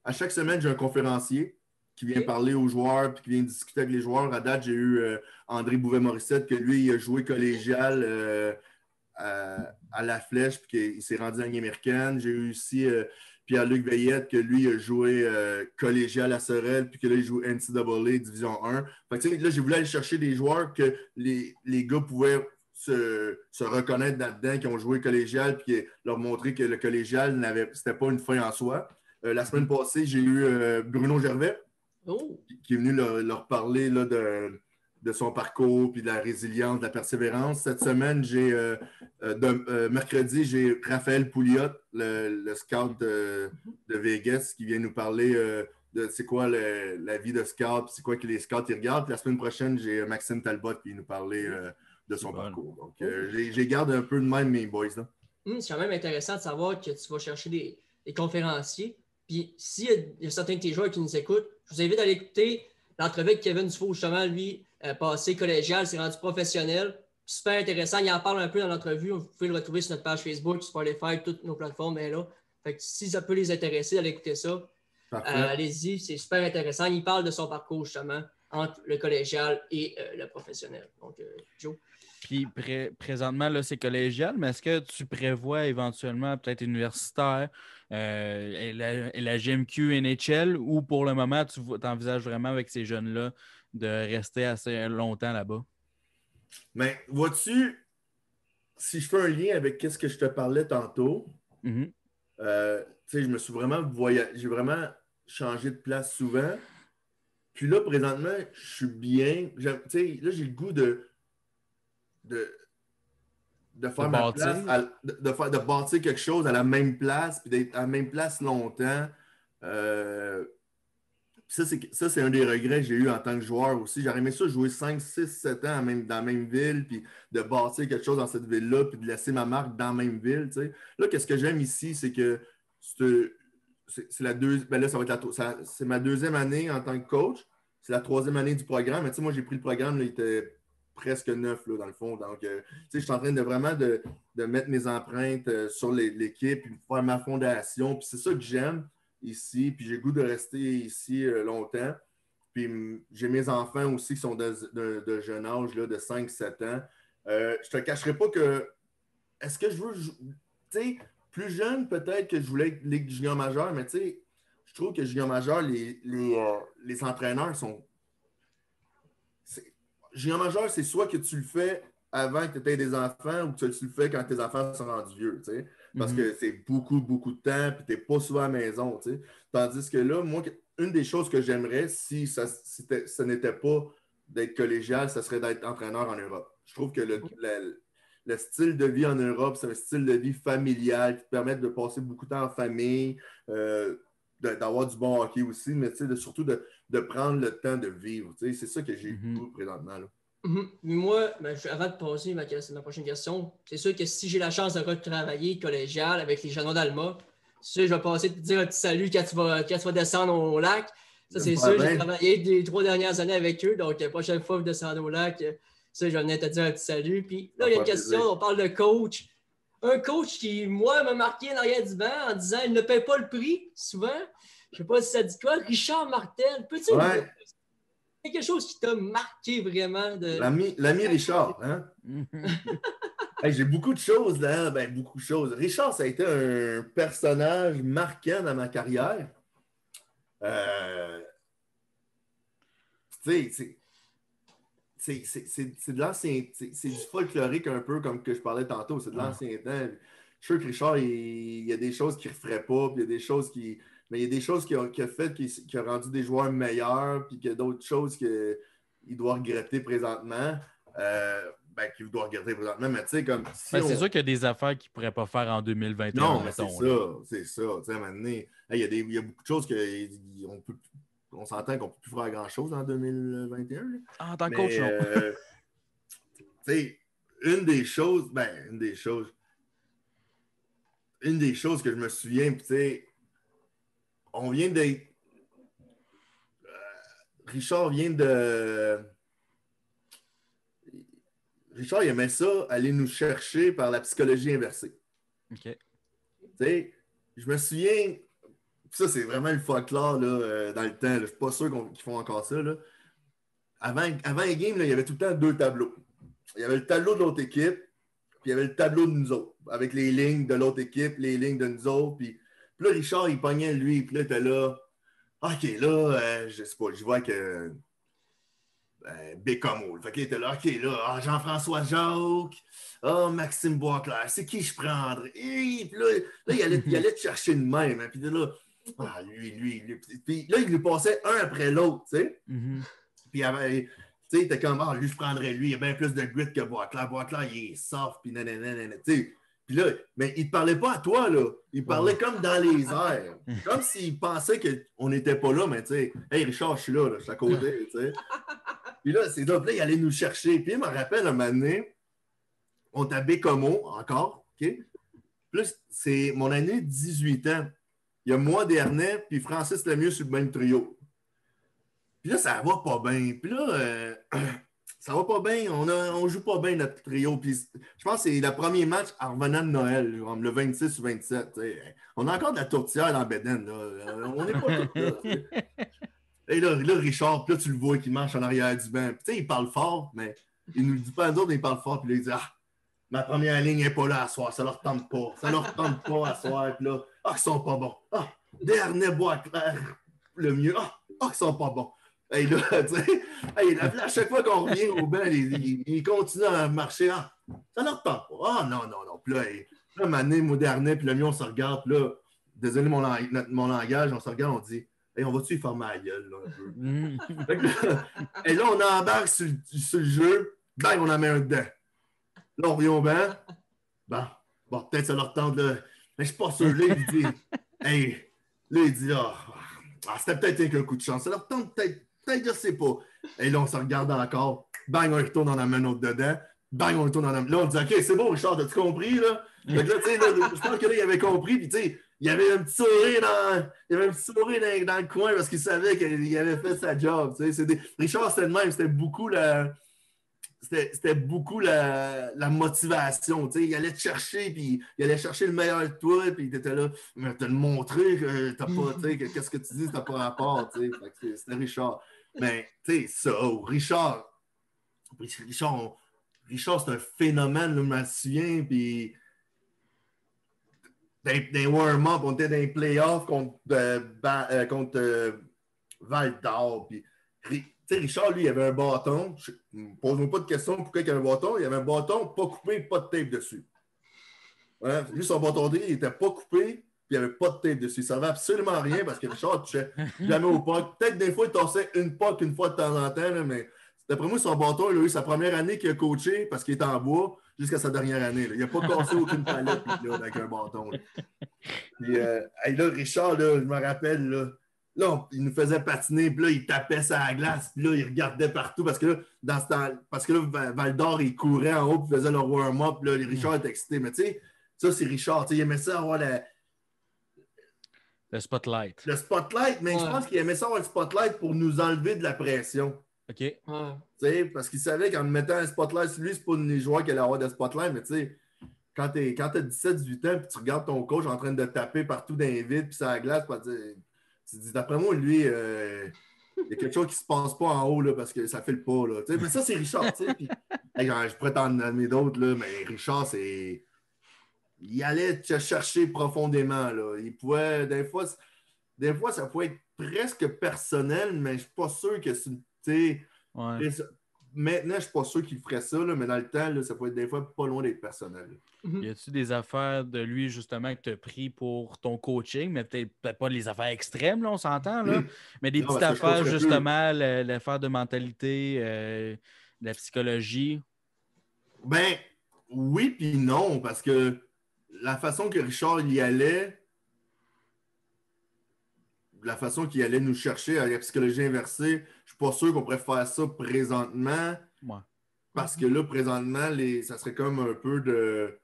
S2: À chaque semaine, j'ai un conférencier qui vient parler aux joueurs puis qui vient discuter avec les joueurs. À date, j'ai eu André Bouvet-Morissette, que lui, il a joué collégial à La Flèche, puis qu'il s'est rendu à l'Union américaine. J'ai eu aussi Pierre-Luc Veillette, que lui a joué collégial à Sorel, puis que là, il joue NCAA Division 1. Fait que, là, j'ai voulu aller chercher des joueurs que les gars pouvaient se reconnaître là-dedans, qui ont joué collégial, puis leur montrer que le collégial, c'était pas une fin en soi. La semaine passée, j'ai eu Bruno Gervais, qui est venu leur parler là, de son parcours, puis de la résilience, de la persévérance. Cette semaine, mercredi, j'ai Raphaël Pouliot, le scout de Vegas, qui vient nous parler de c'est quoi la vie de scout, puis c'est quoi que les scouts ils regardent. Puis la semaine prochaine, j'ai Maxime Talbot qui vient nous parler de son parcours. Donc, j'ai gardé un peu de même mes boys. Là.
S1: C'est quand même intéressant de savoir que tu vas chercher des conférenciers. Puis s'il y a certains de tes joueurs qui nous écoutent, je vous invite à aller écouter l'entrevue avec Kevin Dufault, justement, lui, passé collégial, s'est rendu professionnel. Super intéressant. Il en parle un peu dans l'entrevue. Vous pouvez le retrouver sur notre page Facebook, Spotify, toutes nos plateformes est là. Fait que si ça peut les intéresser, d'aller écouter ça.
S2: Parfait.
S1: Allez-y, c'est super intéressant. Il parle de son parcours, justement, entre le collégial et le professionnel. Donc, Joe.
S3: Puis présentement, là, c'est collégial, mais est-ce que tu prévois éventuellement peut-être universitaire et la GMQ NHL ou pour le moment, tu envisages vraiment avec ces jeunes-là de rester assez longtemps là-bas?
S2: Mais vois-tu, si je fais un lien avec ce que je te parlais tantôt,
S3: Mhm.
S2: tu sais, je me suis vraiment j'ai vraiment changé de place souvent. Puis là, présentement, je suis bien. Tu sais, là, j'ai le goût de, de
S3: De
S2: faire ma place,
S3: bâtir?
S2: de bâtir quelque chose à la même place, puis d'être à la même place longtemps. Euh, ça, c'est un des regrets que j'ai eu en tant que joueur aussi. J'aurais aimé ça jouer 5, 6, 7 ans dans la même ville, puis de bâtir quelque chose dans cette ville-là, puis de laisser ma marque dans la même ville. Tu sais. Là, qu'est-ce que j'aime ici, c'est que c'est la deuxième. Ben là, ça va être c'est ma deuxième année en tant que coach. C'est la troisième année du programme. Mais tu sais, moi, j'ai pris le programme, là, il était presque neuf, là, dans le fond. Donc, tu sais, je suis en train de vraiment de mettre mes empreintes sur l'équipe, puis de faire ma fondation. Puis c'est ça que j'aime ici, puis j'ai le goût de rester ici longtemps. Puis j'ai mes enfants aussi qui sont de jeune âge, là, de 5-7 ans. Je te cacherai pas que est-ce que je veux, tu sais, plus jeune, peut-être que je voulais être Ligue junior majeure, mais tu sais, je trouve que junior majeur, les entraîneurs sont. Junior majeur, c'est soit que tu le fais avant que tu aies des enfants ou que tu le fais quand tes enfants sont rendus vieux, tu sais. Parce que c'est beaucoup, beaucoup de temps, puis tu n'es pas souvent à la maison, tu sais. Tandis que là, moi, une des choses que j'aimerais, si ce n'était pas d'être collégial, ce serait d'être entraîneur en Europe. Je trouve que le style de vie en Europe, c'est un style de vie familial qui te permet de passer beaucoup de temps en famille, d'avoir du bon hockey aussi, mais surtout de prendre le temps de vivre. C'est ça que j'ai présentement. Là.
S1: Moi, avant de poser ma prochaine question, c'est sûr que si j'ai la chance de retravailler collégial avec les Jalons d'Alma, c'est sûr, je vais passer te dire un petit salut quand tu vas descendre au lac. Ça, c'est sûr, j'ai travaillé les 3 dernières années avec eux, donc la prochaine fois que vous descendez au lac, ça, je vais venir te dire un petit salut. Puis là, il y a une question, on parle de coach. Un coach qui, moi, m'a marqué en arrière du banc en disant il ne paie pas le prix, souvent. Je ne sais pas si ça dit quoi. Richard Martel, peux-tu quelque chose qui t'a marqué vraiment?
S2: L'ami Richard, hein? Hey, j'ai beaucoup de choses là. Ben, beaucoup de choses. Richard, ça a été un personnage marquant dans ma carrière. Tu sais, c'est de l'ancien. C'est du folklorique un peu comme que je parlais tantôt. C'est de l'ancien temps. Je suis sûr que Richard, il y a des choses qu'il ne referait pas, puis il y a des choses qui. Mais il y a des choses qu'il a fait qui a rendu des joueurs meilleurs, puis qu'il y a d'autres choses qu'il doit regretter présentement. Qu'il doit regretter présentement, mais tu sais, comme.
S3: C'est sûr qu'il y a des affaires qu'il ne pourrait pas faire en 2021.
S2: Non, mais c'est ça. Tu sais, à un moment donné, il y a beaucoup de choses on s'entend qu'on ne peut plus faire grand-chose en 2021. Là.
S3: En tant que coach, non.
S2: Tu sais, une des choses que je me souviens, tu sais, on vient d'être. Richard, il aimait ça, aller nous chercher par la psychologie inversée.
S3: OK.
S2: Tu sais, je me souviens, ça, c'est vraiment le folklore là, dans le temps. Là. Je ne suis pas sûr qu'ils font encore ça. Là. Avant les games, là, il y avait tout le temps 2 tableaux. Il y avait le tableau de l'autre équipe, puis il y avait le tableau de nous autres, avec les lignes de l'autre équipe, les lignes de nous autres. Puis là, Richard, il pognait lui, puis là, il était là. OK, là, je sais pas, je vois que. Bécomo. Fait qu'il était là, OK, là, Jean-François Jacques, Maxime Boisclair, c'est qui je prendrais? Puis là, il allait te chercher de même. Hein, puis là, lui. Puis là, il lui passait un après l'autre, tu sais. Puis tu sais, il était comme, lui, je prendrais lui, il a bien plus de grit que Boisclair. Boisclair, il est soft, puis nanana, tu sais. Puis là, mais il ne parlait pas à toi, là. Il parlait comme dans les airs. Comme s'il pensait qu'on n'était pas là, mais tu sais, hey, Richard, je suis là, je suis à côté, tu sais. Puis là, c'est là, il allait nous chercher. Puis il me rappelle un moment donné, on est à Bécomo encore, OK? Plus, c'est mon année de 18 ans. Il y a moi, Dernay, puis Francis Lemieux sur le même trio. Puis là, ça va pas bien. Puis là, ça va pas bien, on joue pas bien notre trio. Puis je pense que c'est le premier match en revenant de Noël, genre, le 26 ou 27. T'sais. On a encore de la tourtière dans la bédaine. On n'est pas tous là. T'sais. Et là, Richard, puis là, tu le vois qui marche en arrière du banc. Puis, il parle fort, mais il nous le dit pas à nous autres, mais il parle fort. Puis là, il dit ma première ligne n'est pas là à soir, ça leur tente pas. Ça leur tente pas à soir. Puis là, ils sont pas bons. Dernier bois clair, le mieux. Ils sont pas bons. Et là, tu sais, à chaque fois qu'on revient au banc, il continue à marcher. Ça leur tente pas. Non. Puis là, un moment donné, mon dernier, puis le mieux, on se regarde. Puis là, désolé mon langage, on se regarde, on dit. Hey, on va-tu y faire ma gueule, là, un peu? Et là, on embarque sur le jeu. Bang, on en met un dedans. Là, on revient au banc. Bon, peut-être ça leur tente, là. Mais je suis pas sûr. Là, il dit, c'était peut-être un coup de chance. Ça leur tente peut-être, je sais pas. Et là, on se regarde encore. Bang, on retourne, on en met un autre dedans. Bang, on retourne, là, on dit, OK, c'est bon, Richard, t'as-tu compris, là? Fait que là, tu sais, je pense que là, il avait compris, puis tu sais, il y avait un petit sourire dans le coin parce qu'il savait qu'il avait fait sa job. Richard, c'était le même. C'était beaucoup la motivation. Il allait te chercher, puis il allait chercher le meilleur de toi, puis il était là, mais te le montrer que t'as pas, qu'est-ce que tu dis, t'as pas rapport. C'était Richard. Mais, tu sais, ça, Richard, c'est un phénomène, là, je me souviens, puis dans les warm-up, on était dans les playoffs contre Val d'Or. Richard, lui, il avait un bâton. Pose-moi pas de questions pourquoi il avait un bâton. Il avait un bâton pas coupé, pas de tape dessus. Ouais, lui, son bâton de il n'était pas coupé, puis il n'y avait pas de tape dessus. Ça ne servait absolument rien parce que Richard ne touchait jamais au puck. Peut-être des fois, il tassait une puck une fois de temps en temps, là, mais d'après moi, son bâton, il a eu sa première année qu'il a coaché parce qu'il était en bois jusqu'à sa dernière année. Là. Il n'a pas cassé aucune palette là, avec un bâton. Là. Puis, là, Richard, là, je me rappelle, là, il nous faisait patiner, puis là, il tapait sa glace, puis là, il regardait partout parce que là, Val d'Or, il courait en haut, puis faisait le warm-up, puis là, Richard était excité. Mais tu sais, ça, c'est Richard. Il aimait ça avoir
S3: le spotlight.
S2: Le spotlight, mais je pense qu'il aimait ça avoir le spotlight pour nous enlever de la pression.
S3: OK.
S2: Parce qu'il savait qu'en mettant un spotlight sur lui, c'est pas les joueurs qui allaient avoir de spotlight, mais tu sais, quand tu as 17-18 ans, puis tu regardes ton coach en train de taper partout dans les vides, puis ça glace, tu te dis, d'après moi, lui, il y a quelque chose qui se passe pas en haut, là, parce que ça fait le pas, là. Mais ça, c'est Richard, tu sais. Je pourrais t'en nommer d'autres, là, mais Richard, c'est... Il allait te chercher profondément, là. Il pouvait... Des fois, ça pouvait être presque personnel, mais je suis pas sûr que c'est...
S3: Ouais.
S2: Maintenant, je ne suis pas sûr qu'il ferait ça, là, mais dans le temps, là, ça peut être des fois pas loin d'être personnel.
S3: Y a-tu des affaires de lui, justement, que tu as pris pour ton coaching, mais peut-être pas les affaires extrêmes, là, on s'entend, là, mais des petites affaires, justement, l'affaire de mentalité, la psychologie?
S2: Ben, oui puis non, parce que la façon que Richard y allait, la façon qu'il allait nous chercher à la psychologie inversée, je suis pas sûr qu'on pourrait faire ça présentement.
S3: Ouais.
S2: Parce que là, présentement, ça serait comme un peu de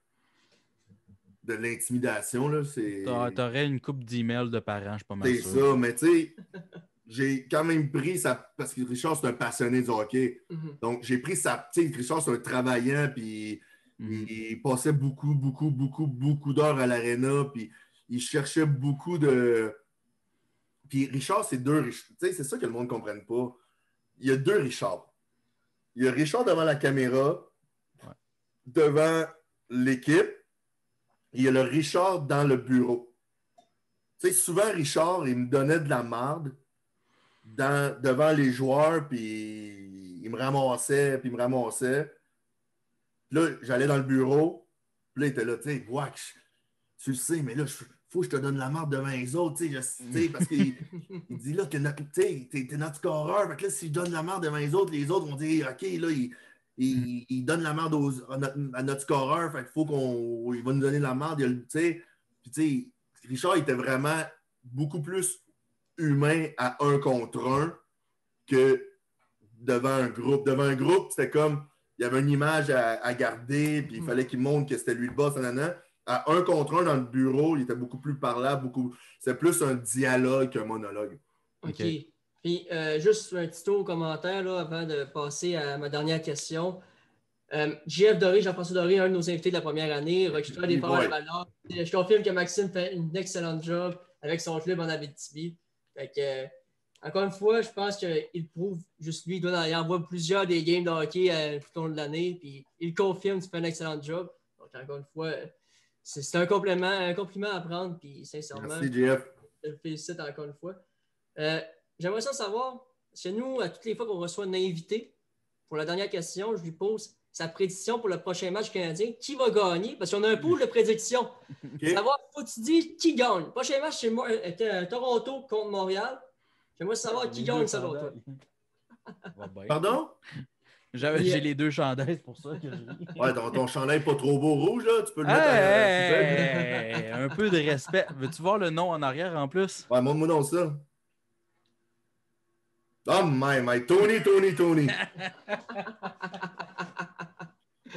S2: l'intimidation.
S3: T'aurais une couple d'emails de parents, je suis pas mal sûr.
S2: C'est ça, mais tu sais, j'ai quand même pris ça, parce que Richard, c'est un passionné du hockey. Donc, j'ai pris ça. Tu sais, Richard, c'est un travaillant, puis il passait beaucoup d'heures à l'aréna, puis il cherchait beaucoup de... Puis Richard, c'est deux Richard. Tu sais, c'est ça que le monde ne comprenne pas. Il y a deux Richard. Il y a Richard devant la caméra, devant l'équipe. Il y a le Richard dans le bureau. Tu sais, souvent, Richard, il me donnait de la marde devant les joueurs, puis il me ramassait, puis il me ramassait. Puis là, j'allais dans le bureau, puis là, il était là, tu sais, tu le sais, mais là, faut que je te donne la marde devant les autres, tu sais, parce qu'il dit là, t'es notre scoreur, fait que là, si je donne la marde devant les autres vont dire, OK, là, il donne la marde à notre scoreur, fait qu'il faut il va nous donner la marde, tu sais. Puis, tu sais, Richard était vraiment beaucoup plus humain à 1 contre 1 que devant un groupe. Devant un groupe, c'était comme, il y avait une image à garder, puis il fallait qu'il montre que c'était lui le boss, nanana. À 1 contre 1 dans le bureau, il était beaucoup plus parlable, c'était plus un dialogue qu'un monologue.
S1: OK. Puis, juste un petit tour commentaire là, avant de passer à ma dernière question. JF Doré, Jean-François Doré, un de nos invités de la première année, recruteur des Foreurs de Valeur. Je confirme que Maxime fait un excellent job avec son club en Abitibi. Fait que, encore une fois, je pense qu'il prouve juste lui. Il envoie plusieurs des games de hockey tout au long de l'année. Puis il confirme qu'il fait un excellent job. Donc, encore une fois, c'est un compliment à prendre. Puis sincèrement,
S2: merci, JF.
S1: je le félicite encore une fois. J'aimerais savoir, chez nous, à toutes les fois qu'on reçoit un invité, pour la dernière question, je lui pose sa prédiction pour le prochain match canadien. Qui va gagner? Parce qu'on a un pool de prédictions.
S2: Okay.
S1: Savoir, faut que tu dis qui gagne. Le prochain match, c'est Toronto contre Montréal. J'aimerais savoir qui gagne Toronto.
S2: Pardon?
S3: J'ai les deux chandails, c'est pour ça que je...
S2: Ouais, ton chandail pas trop beau rouge, là. Tu peux le mettre
S3: un peu de respect. Veux-tu voir le nom en arrière en plus?
S2: Ouais, montre-moi donc ça. Oh my, Tony.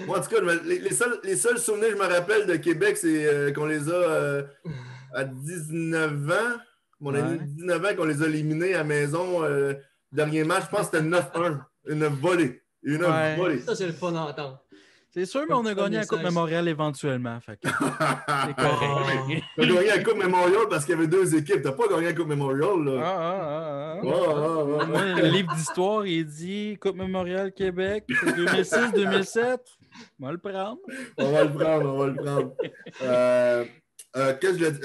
S2: Moi, en tout cas, les seuls souvenirs que je me rappelle de Québec, c'est qu'on les a à 19 ans. Mon ami 19 ans qu'on les a éliminés à la maison. Dernier match, je pense que c'était 9-1. Une volée.
S1: Ça, c'est le fun à entendre.
S3: C'est sûr, mais on a gagné la Coupe Mémorial éventuellement. Fait que... c'est correct.
S2: Tu as gagné la Coupe Mémorial parce qu'il y avait deux équipes. Tu n'as pas gagné la Coupe Mémorial, là.
S3: Moi, le livre d'histoire, il dit Coupe Mémorial Québec, 2006-2007. On va le prendre.
S2: On va le prendre. Qu'est-ce que je dis?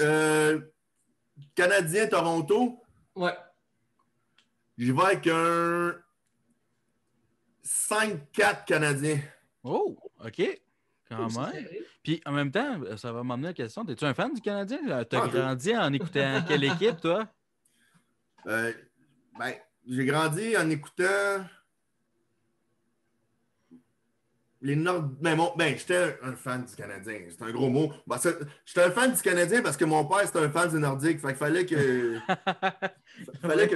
S2: Canadien, Toronto.
S1: Ouais.
S2: J'y vais avec un 5-4 Canadien.
S3: Oh, OK. Quand même. Puis en même temps, ça va m'emmener à la question. Es-tu un fan du Canadien? Tu as grandi en écoutant quelle équipe, toi?
S2: J'ai grandi en écoutant les Nord. J'étais un fan du Canadien. C'est un gros mot. J'étais un fan du Canadien parce que mon père, c'était un fan du Nordique. Fait qu'il fallait que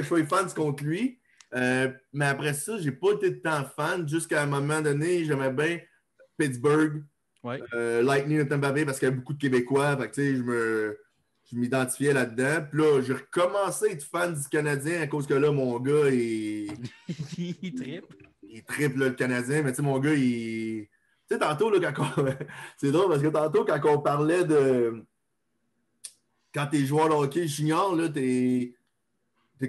S2: je sois fan contre lui. Mais après ça, j'ai pas été tant fan jusqu'à un moment donné, j'aimais bien Pittsburgh, Lightning de Tampa Bay parce qu'il y a beaucoup de Québécois. Fait que, je m'identifiais là-dedans. Puis là, j'ai recommencé à être fan du Canadien à cause que là, mon gars, il
S3: trippe.
S2: Il trippe le Canadien, mais tu sais, mon gars, il. Tu sais, tantôt, là, c'est drôle parce que tantôt, quand on parlait de. Quand t'es joueur de hockey junior, là, t'es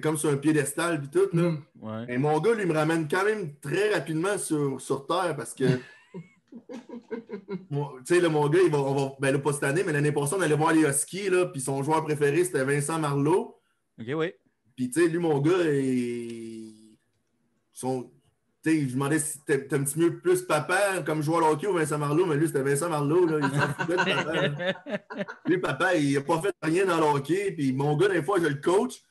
S2: comme sur un piédestal puis tout, là.
S3: Ouais.
S2: Et mon gars, lui, me ramène quand même très rapidement sur terre parce que. Tu sais, là, mon gars, ben là, pas cette année, mais l'année passée, on allait voir les Huskies, là, puis son joueur préféré, c'était Vincent Marleau.
S3: OK, oui.
S2: Puis, tu sais, lui, mon gars, je me demandais si t'aimes-tu mieux plus papa comme joueur de hockey ou Vincent Marleau, mais lui, c'était Vincent Marleau, là. Il s'en foutait de papa. Là. Lui, papa, il n'a pas fait rien dans le hockey. Puis mon gars, des fois, je le coach.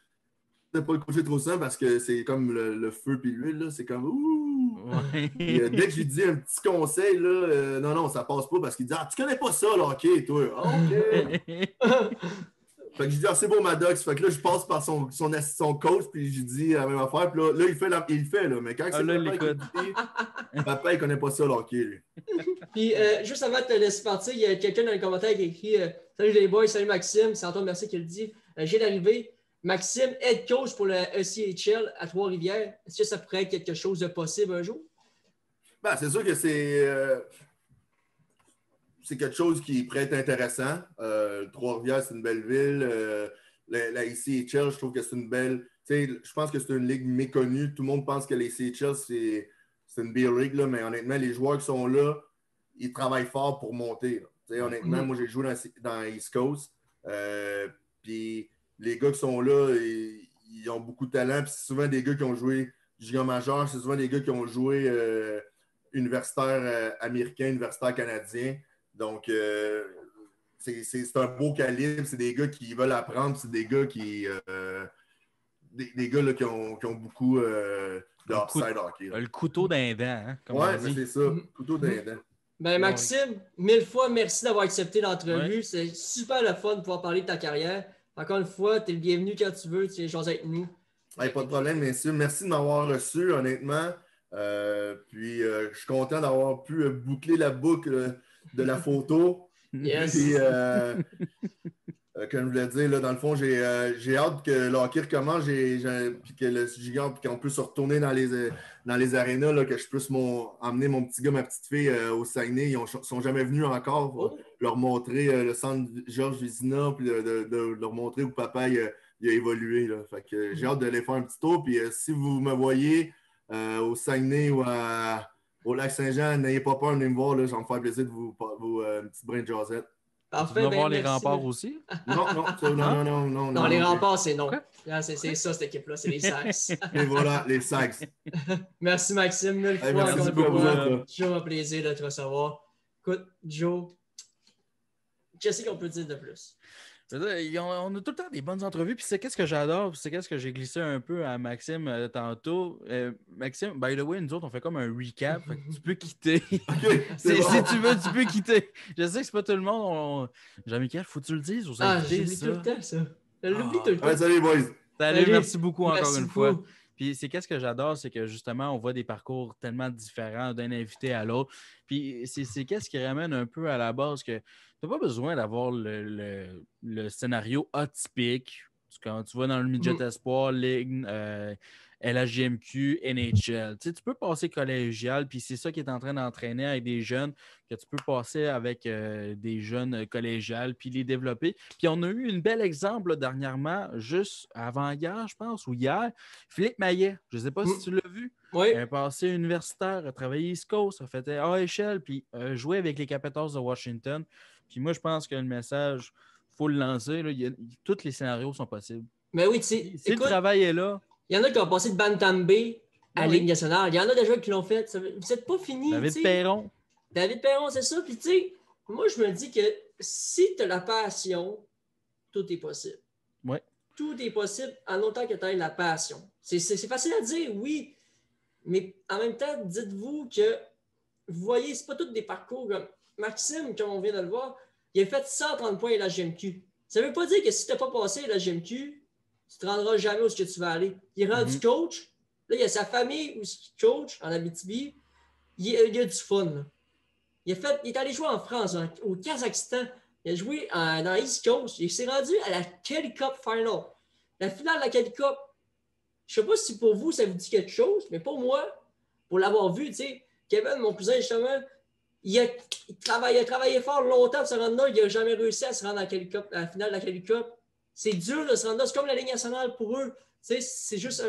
S2: Je ne pas le coacher trop ça parce que c'est comme le feu puis l'huile, là. C'est comme ouh!
S3: Ouais.
S2: Puis, dès que je lui dis un petit conseil, là, non, ça passe pas parce qu'il dit tu connais pas ça, le hockey, toi. OK! Fait que je dis c'est beau, Maddox. Fait que là, je passe par son coach, puis je dis la même affaire. Puis là, il le fait, là. Mais quand c'est papa, il connaît pas ça, le hockey, lui.
S1: Puis, juste avant de te laisser partir, il y a quelqu'un dans les commentaires qui a écrit salut les boys, salut Maxime. C'est Antoine Mercier qui le dit. J'ai d'arriver. Maxime, head coach pour le ECHL à Trois-Rivières. Est-ce que ça pourrait être quelque chose de possible un jour?
S2: Ben, c'est sûr que c'est quelque chose qui pourrait être intéressant. Trois-Rivières, c'est une belle ville. La ECHL, je trouve que c'est une belle... Je pense que c'est une ligue méconnue. Tout le monde pense que la ECHL, c'est une beer league, là, mais honnêtement, les joueurs qui sont là, ils travaillent fort pour monter. Honnêtement, moi, j'ai joué dans East Coast. Puis les gars qui sont là, ils ont beaucoup de talent. Puis c'est souvent des gars qui ont joué junior majeur. C'est souvent des gars qui ont joué universitaire américain, universitaire canadien. Donc, c'est un beau calibre. C'est des gars qui veulent apprendre. C'est des gars qui là, qui ont beaucoup de upside hockey.
S3: Le couteau d'un dent. Hein,
S2: oui, c'est ça. Couteau d'un dent.
S1: Ben, Maxime, 1000 fois merci d'avoir accepté l'entrevue.
S3: Ouais.
S1: C'est super le fun de pouvoir parler de ta carrière. Encore une fois, tu es le bienvenu quand tu veux. Tu viens jaser avec nous.
S2: Hey, pas de problème, messieurs. Merci de m'avoir reçu, honnêtement. Puis, je suis content d'avoir pu boucler la boucle de la photo.
S1: Yes.
S2: Puis, comme je voulais dire, là, dans le fond, j'ai hâte que le hockey recommence puis que le gigant, puis qu'on puisse se retourner dans les arénas, là, que je puisse emmener mon petit gars, ma petite fille au Saguenay. Ils ne sont jamais venus encore pour leur montrer le centre Georges Vézina, puis de leur montrer où papa il a évolué. Là. Fait que j'ai hâte de les faire un petit tour. Puis si vous me voyez au Saguenay ou au Lac-Saint-Jean, n'ayez pas peur de venir me voir. Là, ça va me faire plaisir de vous une petite brin de jasette.
S3: Parfait, tu vas voir les remparts aussi?
S2: Non.
S1: Les remparts, c'est non. C'est ça, cette équipe-là, c'est les Sags.
S2: Et voilà, les Sags.
S1: Merci, Maxime, mille fois.
S2: Merci beaucoup.
S1: Toujours un plaisir de te recevoir. Écoute, Joe, qu'est-ce qu'on peut dire de plus?
S3: On a tout le temps des bonnes entrevues, puis c'est qu'est-ce que j'adore, puis c'est qu'est-ce que j'ai glissé un peu à Maxime tantôt. Maxime, by the way, nous autres, on fait comme un recap, fait que tu peux quitter.
S2: Okay,
S3: si tu veux, tu peux quitter. Je sais que c'est pas tout le monde. Jean-Michel, faut que tu le dises aux invités,
S1: j'oublie tout le temps, ça. Je l'oublie tout le temps.
S2: Ouais, salut, boys.
S3: Salut, merci beaucoup encore une fois. Puis c'est qu'est-ce que j'adore, c'est que justement, on voit des parcours tellement différents d'un invité à l'autre. Puis c'est qu'est-ce qui ramène un peu à la base que tu n'as pas besoin d'avoir le scénario atypique. Quand tu vas dans le midget espoir, Ligue, LHJMQ, NHL. Tu peux passer collégial, puis c'est ça qui est en train d'entraîner avec des jeunes, que tu peux passer avec des jeunes collégiales, puis les développer. Puis on a eu un bel exemple là, dernièrement, juste avant-hier, je pense, ou hier, Philippe Maillet. Je ne sais pas si tu l'as vu.
S1: Oui.
S3: Il a passé universitaire, a travaillé East Coast, a fait AHL, puis joué avec les Capitals de Washington. Puis moi, je pense que le message, il faut le lancer. Là, tous les scénarios sont possibles.
S1: Mais oui,
S3: si le travail est là.
S1: Il y en a qui ont passé de Bantam B à la Ligue nationale. Il y en a déjà qui l'ont fait. Vous n'êtes pas fini.
S3: David Perron.
S1: David Perron, c'est ça. Puis, tu sais, moi, je me dis que si tu as la passion, tout est possible.
S3: Oui.
S1: Tout est possible en autant que tu aies la passion. C'est facile à dire, oui. Mais en même temps, dites-vous que, vous voyez, c'est pas tous des parcours comme Maxime, comme on vient de le voir, il a fait 130 points à la GMQ. Ça ne veut pas dire que si tu n'as pas passé à la GMQ, tu ne te rendras jamais où tu vas aller. Il est rendu coach. Là, il y a sa famille où il coach en Abitibi. Il a du fun. Là. Il est allé jouer en France, au Kazakhstan. Il a joué dans East Coast. Il s'est rendu à la Kelly Cup Final. La finale de la Kelly Cup. Je ne sais pas si pour vous, ça vous dit quelque chose, mais pour moi, pour l'avoir vu, tu sais, Kevin, mon cousin, justement, il a travaillé fort longtemps pour se rendre là. Il n'a jamais réussi à se rendre à la finale de la Kelly Cup. C'est dur de se rendre là. C'est comme la Ligue nationale pour eux. C'est juste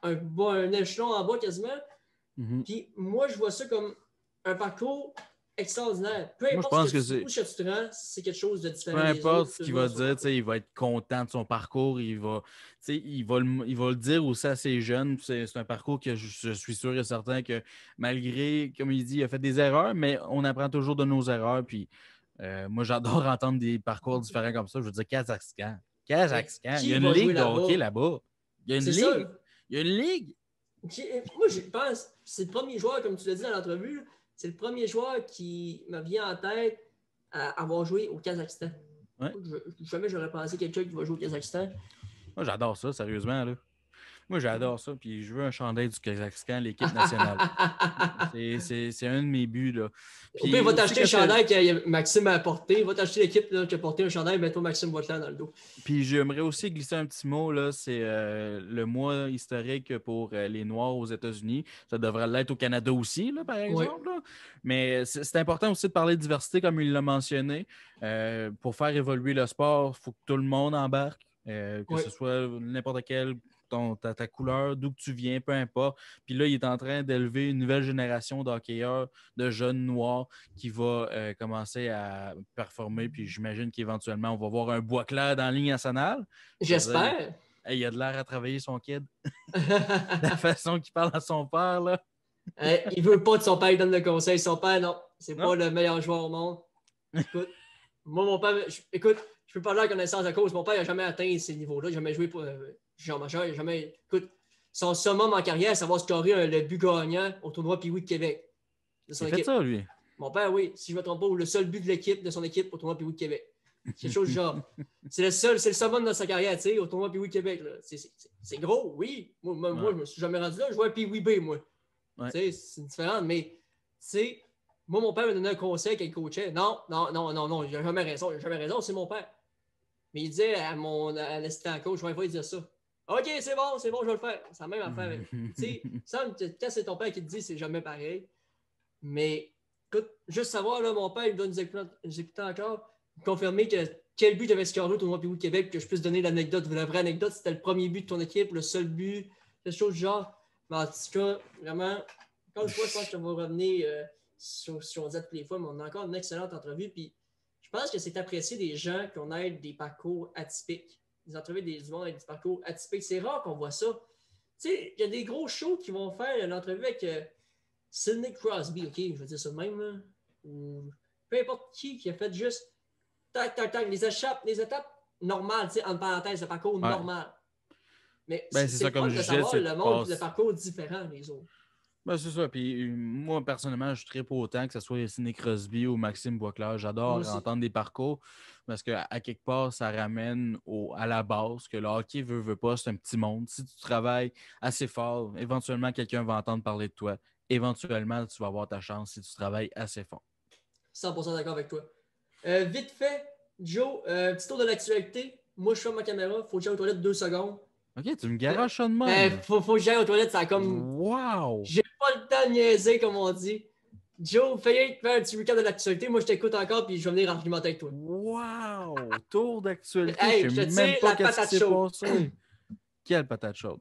S1: un échelon en bas quasiment. Puis moi, je vois ça comme un parcours extraordinaire. Peu importe
S3: moi,
S1: où tu te rends, c'est quelque chose de différent.
S3: Peu importe ce qu'il va dire, il va être content de son parcours. Il va le dire aussi à ses jeunes. C'est un parcours que je suis sûr et certain que malgré, comme il dit, il a fait des erreurs, mais on apprend toujours de nos erreurs. Puis moi, j'adore entendre des parcours différents comme ça. Je veux dire, Kazakhstan. Il y a une ligue de hockey là-bas. Il y a une ligue. Il y a une ligue.
S1: Moi, je pense, c'est le premier joueur, comme tu l'as dit dans l'entrevue, c'est le premier joueur qui me vient en tête à avoir joué au Kazakhstan.
S3: Ouais.
S1: Jamais j'aurais pensé quelqu'un qui va jouer au Kazakhstan.
S3: Moi, j'adore ça, sérieusement. Là. Moi, j'adore ça. Puis je veux un chandail du Kazakhstan, l'équipe nationale. c'est un de mes buts. Là.
S1: Puis, il va t'acheter le chandail que Maxime a porté. Il va t'acheter l'équipe qui a porté un chandail, mais toi, Maxime va te l'en dans le dos.
S3: Puis j'aimerais aussi glisser un petit mot. Là, c'est le mois historique pour les Noirs aux États-Unis. Ça devrait l'être au Canada aussi, là, par exemple. Là. Mais c'est important aussi de parler de diversité, comme il l'a mentionné. Pour faire évoluer le sport, il faut que tout le monde embarque. Que ce soit n'importe quel ta couleur, d'où que tu viens, peu importe. Puis là, il est en train d'élever une nouvelle génération d'hockeyeurs, de jeunes noirs qui va commencer à performer. Puis j'imagine qu'éventuellement, on va voir un Boisclair dans la Ligue nationale.
S1: J'espère.
S3: Il a de l'air à travailler son kid. La façon qu'il parle à son père, là.
S1: Il veut pas que son père lui donne le conseil. Son père, non. C'est pas le meilleur joueur au monde. Écoute, moi, mon père... Écoute, je peux parler à connaissance de cause. Mon père n'a jamais atteint ces niveaux-là. Il n'a jamais joué pour Jean Major. Il n'a jamais... Écoute, son summum en carrière, c'est avoir scoré le but gagnant au tournoi Pee-Wee de Québec.
S3: Il fait ça, lui.
S1: Mon père, oui. Si je ne me trompe pas, le seul but de son équipe au tournoi Pee-Wee de Québec. C'est quelque chose du genre. C'est le summum de sa carrière, tu sais, au tournoi Pee-Wee de Québec. C'est gros, oui. Moi, je ne me suis jamais rendu là. Je jouais à Pee-Wee B, moi. Ouais. C'est différent, mais moi, mon père me donnait un conseil quand il coachait. Non, il n'a jamais raison. C'est mon père. Mais il disait à l'assistant coach, je vais dire ça. OK, c'est bon, je vais le faire. C'est la même affaire. Tu sais, quand c'est ton père qui te dit, c'est jamais pareil. Mais écoute, juste savoir, là, mon père, il me donne nous écouter encore, confirmer que quel but avait scoré au tournoi Pee-Wee Québec, que je puisse donner l'anecdote. La vraie anecdote, c'était le premier but de ton équipe, le seul but, quelque chose du genre. Mais en tout cas, vraiment, encore une fois, je pense que je vais revenir sur ce qu'on dit toutes les fois, mais on a encore une excellente entrevue. Puis je pense que c'est apprécié des gens qui ont des parcours atypiques. Des entrevues du monde avec des parcours atypiques. C'est rare qu'on voit ça. Tu sais, il y a des gros shows qui vont faire une entrevue avec Sidney Crosby, OK, je vais dire ça de même, là. Ou peu importe qui a fait juste tac, tac, tac, les étapes normales, tu sais, en parenthèse, le parcours normal. Mais
S3: c'est ça, comme je disais,
S1: savoir le monde, le parcours différent des autres.
S3: Ben, c'est ça. Puis moi, personnellement, je tripe autant que ce soit Sidney Crosby ou Maxime Boisclair. J'adore entendre des parcours parce qu'à quelque part, ça ramène à la base que le hockey veut pas, c'est un petit monde. Si tu travailles assez fort, éventuellement, quelqu'un va entendre parler de toi. Éventuellement, tu vas avoir ta chance si tu travailles assez fort.
S1: 100% d'accord avec toi. Vite fait, Joe, petit tour de l'actualité. Moi, je ferme ma caméra. Faut que j'aille aux toilettes 2 secondes.
S3: OK, tu me garages ça de même.
S1: Faut que j'aille aux toilettes. Ça a comme...
S3: Wow!
S1: J'ai pas le temps de niaiser, comme on dit. Joe, fais un petit recap de l'actualité. Moi, je t'écoute encore, puis je vais venir argumenter avec toi.
S3: Wow! Tour d'actualité.
S1: Hey,
S3: je
S1: je
S3: sais
S1: te
S3: même
S1: tire
S3: pas
S1: la
S3: qu'est-ce qui s'est passé. Quelle patate chaude?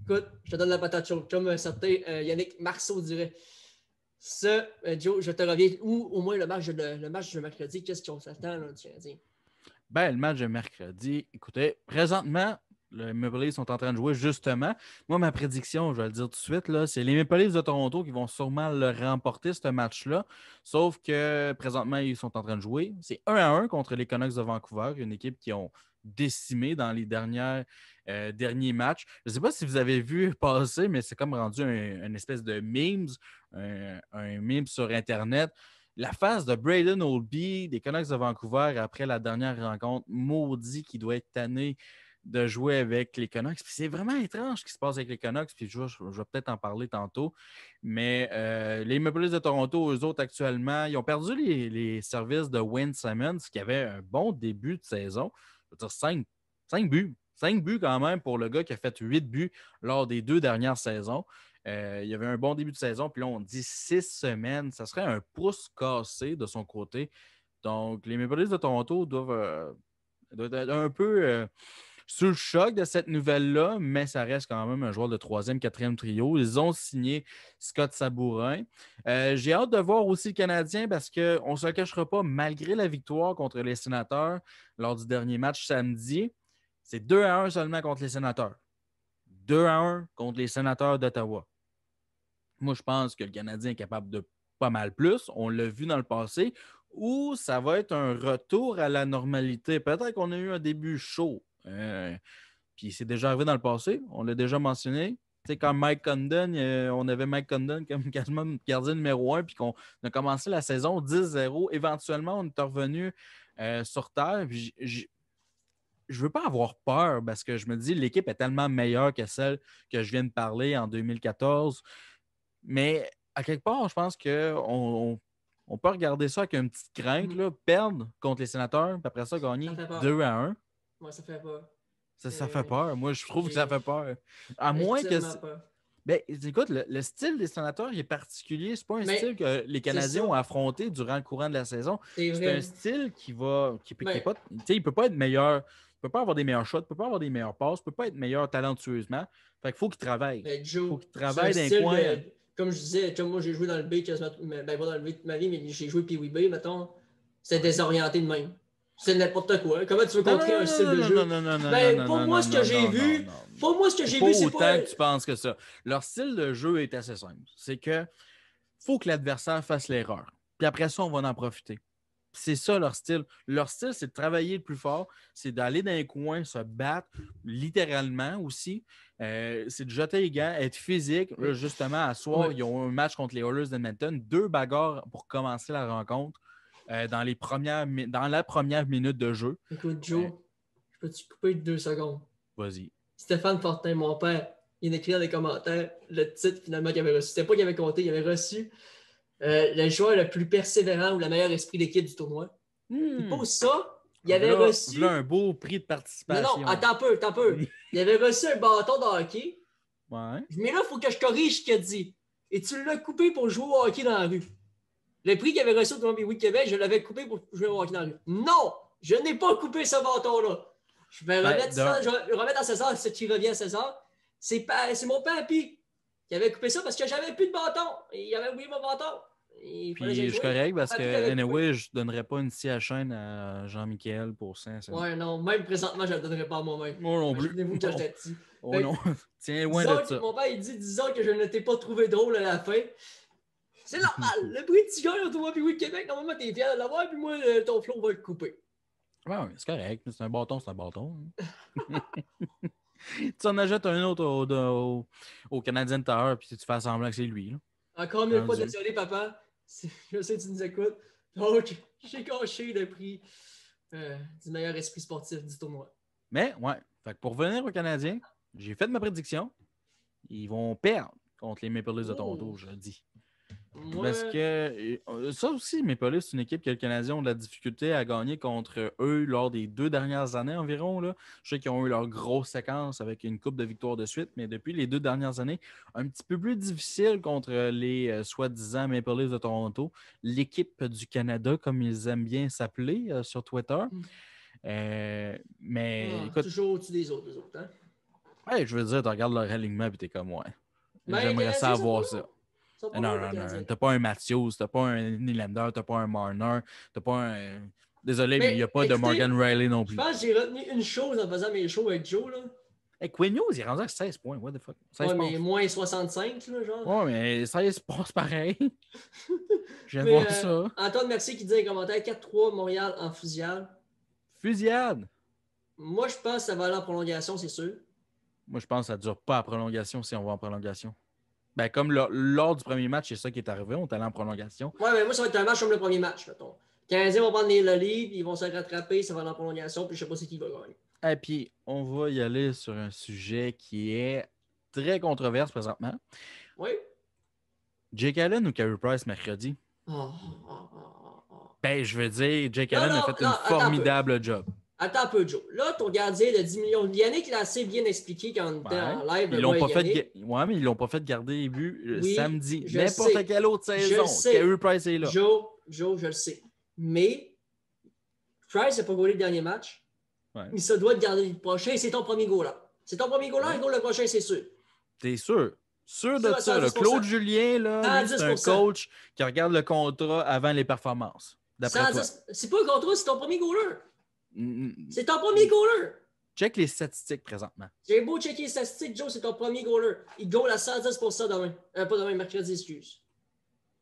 S1: Écoute, je te donne la patate chaude, comme un certain Yannick Marceau dirait. Ça, Joe, je te reviens. Ou au moins le match de mercredi, qu'est-ce qu'on s'attend là, du Canadien?
S3: Ben, le match de mercredi, écoutez, présentement, les Maple Leafs sont en train de jouer justement. Moi, ma prédiction, je vais le dire tout de suite, là, c'est les Maple Leafs de Toronto qui vont sûrement le remporter, ce match-là. Sauf que présentement, ils sont en train de jouer. C'est 1-1 contre les Canucks de Vancouver, une équipe qui ont décimé dans les derniers matchs. Je ne sais pas si vous avez vu passer, mais c'est comme rendu une espèce de memes, un meme sur Internet. La face de Braden Holtby des Canucks de Vancouver après la dernière rencontre, maudit qui doit être tanné de jouer avec les Canucks. Puis c'est vraiment étrange ce qui se passe avec les Canucks, puis je vais peut-être en parler tantôt. Mais les Maple Leafs de Toronto, eux autres, actuellement, ils ont perdu les services de Wayne Simmonds, qui avait un bon début de saison. Je veux dire, 5 buts. 5 buts quand même pour le gars qui a fait 8 buts lors des 2 dernières saisons. Il y avait un bon début de saison, puis là, on dit 6 semaines. Ça serait un pouce cassé de son côté. Donc, les Maple Leafs de Toronto doivent être un peu sous le choc de cette nouvelle-là, mais ça reste quand même un joueur de 3e, 4e trio. Ils ont signé Scott Sabourin. J'ai hâte de voir aussi le Canadien parce qu'on ne se le cachera pas, malgré la victoire contre les Sénateurs lors du dernier match samedi, c'est 2-1 seulement contre les Sénateurs. 2-1 contre les Sénateurs d'Ottawa. Moi, je pense que le Canadien est capable de pas mal plus. On l'a vu dans le passé. Ou ça va être un retour à la normalité. Peut-être qu'on a eu un début chaud. Puis c'est déjà arrivé dans le passé. On l'a déjà mentionné. Tu sais, quand Mike Condon, on avait Mike Condon comme quasiment gardien numéro 1, puis qu'on a commencé la saison 10-0. Éventuellement, on est revenu sur terre. Puis je veux pas avoir peur parce que je me dis l'équipe est tellement meilleure que celle que je viens de parler en 2014. Mais à quelque part, je pense qu'on peut regarder ça avec une petite crainte, là, perdre contre les Sénateurs, puis après ça, gagner 2-1.
S1: Ouais, ça fait peur.
S3: Ça fait peur. Moi, je trouve que ça fait peur. À moins que.
S1: Peur.
S3: Ben, écoute, le style des Sénateurs il est particulier. C'est pas un style que les Canadiens ont affronté durant le courant de la saison. C'est un style qui va. Qui pas, il peut pas être meilleur. Il peut pas avoir des meilleurs shots, il peut pas avoir des meilleurs passes, il peut pas être meilleur talentueusement. Fait qu'il faut qu'il travaille.
S1: Joe,
S3: faut qu'il travaille dans les coins.
S1: Comme je disais, moi j'ai joué dans le B quasiment, pas dans le B toute ma vie, mais j'ai joué Pee-Wee B, mettons. C'est désorienté de même. C'est n'importe quoi. Comment tu veux contrer un style de jeu? Pour moi, ce que j'ai vu, c'est pas
S3: autant que tu penses que ça. Leur style de jeu est assez simple. C'est que faut que l'adversaire fasse l'erreur. Puis après ça, on va en profiter. C'est ça leur style. Leur style, c'est de travailler le plus fort, c'est d'aller dans les coins, se battre, littéralement aussi. C'est de jeter les gants, être physique. Là, justement, à soir, ils ont un match contre les Oilers d'Edmonton, 2 bagarres pour commencer la rencontre dans la première minute de jeu.
S1: Écoute, Joe, je peux-tu couper 2 secondes?
S3: Vas-y.
S1: Stéphane Fortin, mon père, il écrit dans les commentaires le titre finalement qu'il avait reçu. C'était pas qu'il avait compté, il avait reçu le joueur le plus persévérant ou le meilleur esprit d'équipe du tournoi. Il pose ça, il avait reçu...
S3: Là, un beau prix de participation.
S1: Non, attends un peu. Il avait reçu un bâton de hockey.
S3: Ouais.
S1: Mais là, il faut que je corrige ce qu'il a dit. Et tu l'as coupé pour jouer au hockey dans la rue. Le prix qu'il avait reçu au Tournoi Week Québec, je l'avais coupé pour jouer au hockey dans la rue. Non! Je n'ai pas coupé ce bâton-là. Je vais remettre ça, je vais remettre à César ce qui revient à César. C'est mon papy qui avait coupé ça parce que j'avais plus de bâton. Il avait oublié mon bâton.
S3: Puis je suis correct parce que, anyway, je ne donnerais pas une scie à chaîne à Jean-Michel pour ça.
S1: Ouais, non, même présentement, je ne le donnerais pas à moi-même.
S3: Moi non plus.
S1: Imaginez-vous que j'étais petit.
S3: Oh non, tiens loin de ça.
S1: Mon père, il dit, disons que je ne t'ai pas trouvé drôle à la fin. C'est normal. Le prix de Tigre au Tournoi Week Québec, normalement, t'es fier de l'avoir, puis moi, ton flot va le couper.
S3: Ouais, c'est correct. C'est un bâton, c'est un bâton. Tu en achètes un autre au Canadien Tower, puis tu fais semblant que c'est lui. Là.
S1: Encore mieux pas désolé, papa. Je sais que tu nous écoutes. Donc, j'ai caché le prix du meilleur esprit sportif du tournoi.
S3: Mais, ouais. Fait que pour revenir aux Canadiens, j'ai fait ma prédiction. Ils vont perdre contre les Maple Leafs de Toronto, je le dis. Ouais. Parce que ça aussi, Maple Leafs, c'est une équipe que les Canadiens ont de la difficulté à gagner contre eux lors des 2 dernières années environ. Là. Je sais qu'ils ont eu leur grosse séquence avec une coupe de victoires de suite, mais depuis les 2 dernières années, un petit peu plus difficile contre les soi-disant Maple Leafs de Toronto. L'équipe du Canada, comme ils aiment bien s'appeler sur Twitter. Mais écoute,
S1: toujours au-dessus des autres, hein?
S3: Ouais, je veux dire, tu regardes leur alignement et t'es comme ouais. J'aimerais ça avoir ça. Non. T'as pas un Matthews, t'as pas un Nylander, t'as pas un Marner, t'as pas un. Désolé, mais il n'y a pas de Morgan Riley non plus.
S1: Je pense que j'ai retenu une chose en faisant mes shows avec Joe. Là.
S3: Hey, Quinn Hughes, il est rendu à 16 points. What the fuck? 16
S1: ouais, mais moins 65, là, genre.
S3: Ouais, mais 16 passes pareil. Je viens de voir ça.
S1: Antoine Mercier qui dit dans les commentaires 4-3 Montréal en fusillade.
S3: Fusillade?
S1: Moi, je pense que ça va aller en prolongation, c'est sûr.
S3: Moi, je pense que ça ne dure pas en prolongation si on va en prolongation. Ben, comme lors du premier match, c'est ça qui est arrivé. On est allé en prolongation.
S1: Ouais, mais moi, ça va être un match comme le premier match, mettons. Les Canadiens vont prendre le lead, ils vont se rattraper, ça va aller en prolongation, puis je ne sais pas c'est qui va gagner.
S3: Et puis, on va y aller sur un sujet qui est très controversé présentement.
S1: Oui.
S3: Jake Allen ou Carey Price mercredi? Ben, je veux dire, Jake Allen a fait un formidable job.
S1: Attends un peu, Joe. Là, ton gardien de 10 millions. Yannick l'a assez bien expliqué quand on était en live.
S3: Ils l'ont pas fait. Ouais, mais ils l'ont pas fait garder les buts samedi. N'importe quelle autre saison. Carey Price est là.
S1: Joe, je le sais. Mais Price n'a pas goalé le dernier match. Ouais. Il se doit de garder le prochain. C'est ton premier goal là. C'est ton premier goal là, il goal le prochain, c'est sûr.
S3: T'es sûr? Sûr de ça. Là. Claude Julien, là, c'est un coach qui regarde le contrat avant les performances. D'après toi.
S1: C'est pas un contrat, c'est ton premier goaler. C'est ton premier goaler.
S3: Check les statistiques présentement.
S1: J'ai beau checker les statistiques, Joe, c'est ton premier goaler. Il goal à 110% demain. Pas demain, mercredi, excuse.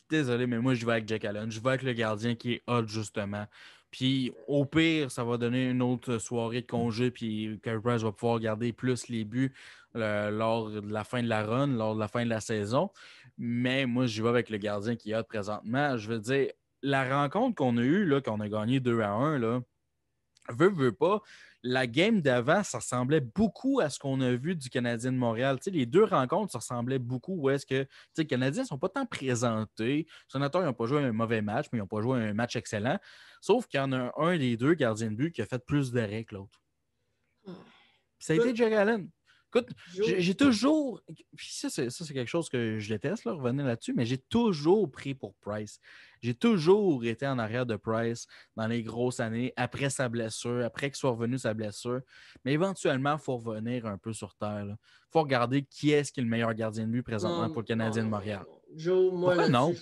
S3: Désolé, mais moi, je vais avec Jake Allen. Je vais avec le gardien qui est hot, justement. Puis, au pire, ça va donner une autre soirée de congé. Puis, Carey Price va pouvoir garder plus les buts lors de la fin de la run, lors de la fin de la saison. Mais moi, je vais avec le gardien qui est hot présentement. Je veux dire, la rencontre qu'on a eue, là, qu'on a gagné 2-1, là, veut pas, la game d'avant, ça ressemblait beaucoup à ce qu'on a vu du Canadien de Montréal. Tu sais, les 2 rencontres, ça ressemblait beaucoup où est-ce que les Canadiens ne sont pas tant présentés. Les sénateurs n'ont pas joué un mauvais match, mais ils n'ont pas joué un match excellent. Sauf qu'il y en a un des 2 gardiens de but qui a fait plus d'arrêts que l'autre. Ça a été Jake Allen. Écoute, j'ai toujours... Puis ça, c'est quelque chose que je déteste, là, revenir là-dessus, mais j'ai toujours pris pour Price. J'ai toujours été en arrière de Price dans les grosses années, après sa blessure, après qu'il soit revenu sa blessure. Mais éventuellement, il faut revenir un peu sur terre. Il faut regarder qui est-ce qui est le meilleur gardien de but présentement pour le Canadien de Montréal.
S1: Joe, moi,
S3: pourquoi non?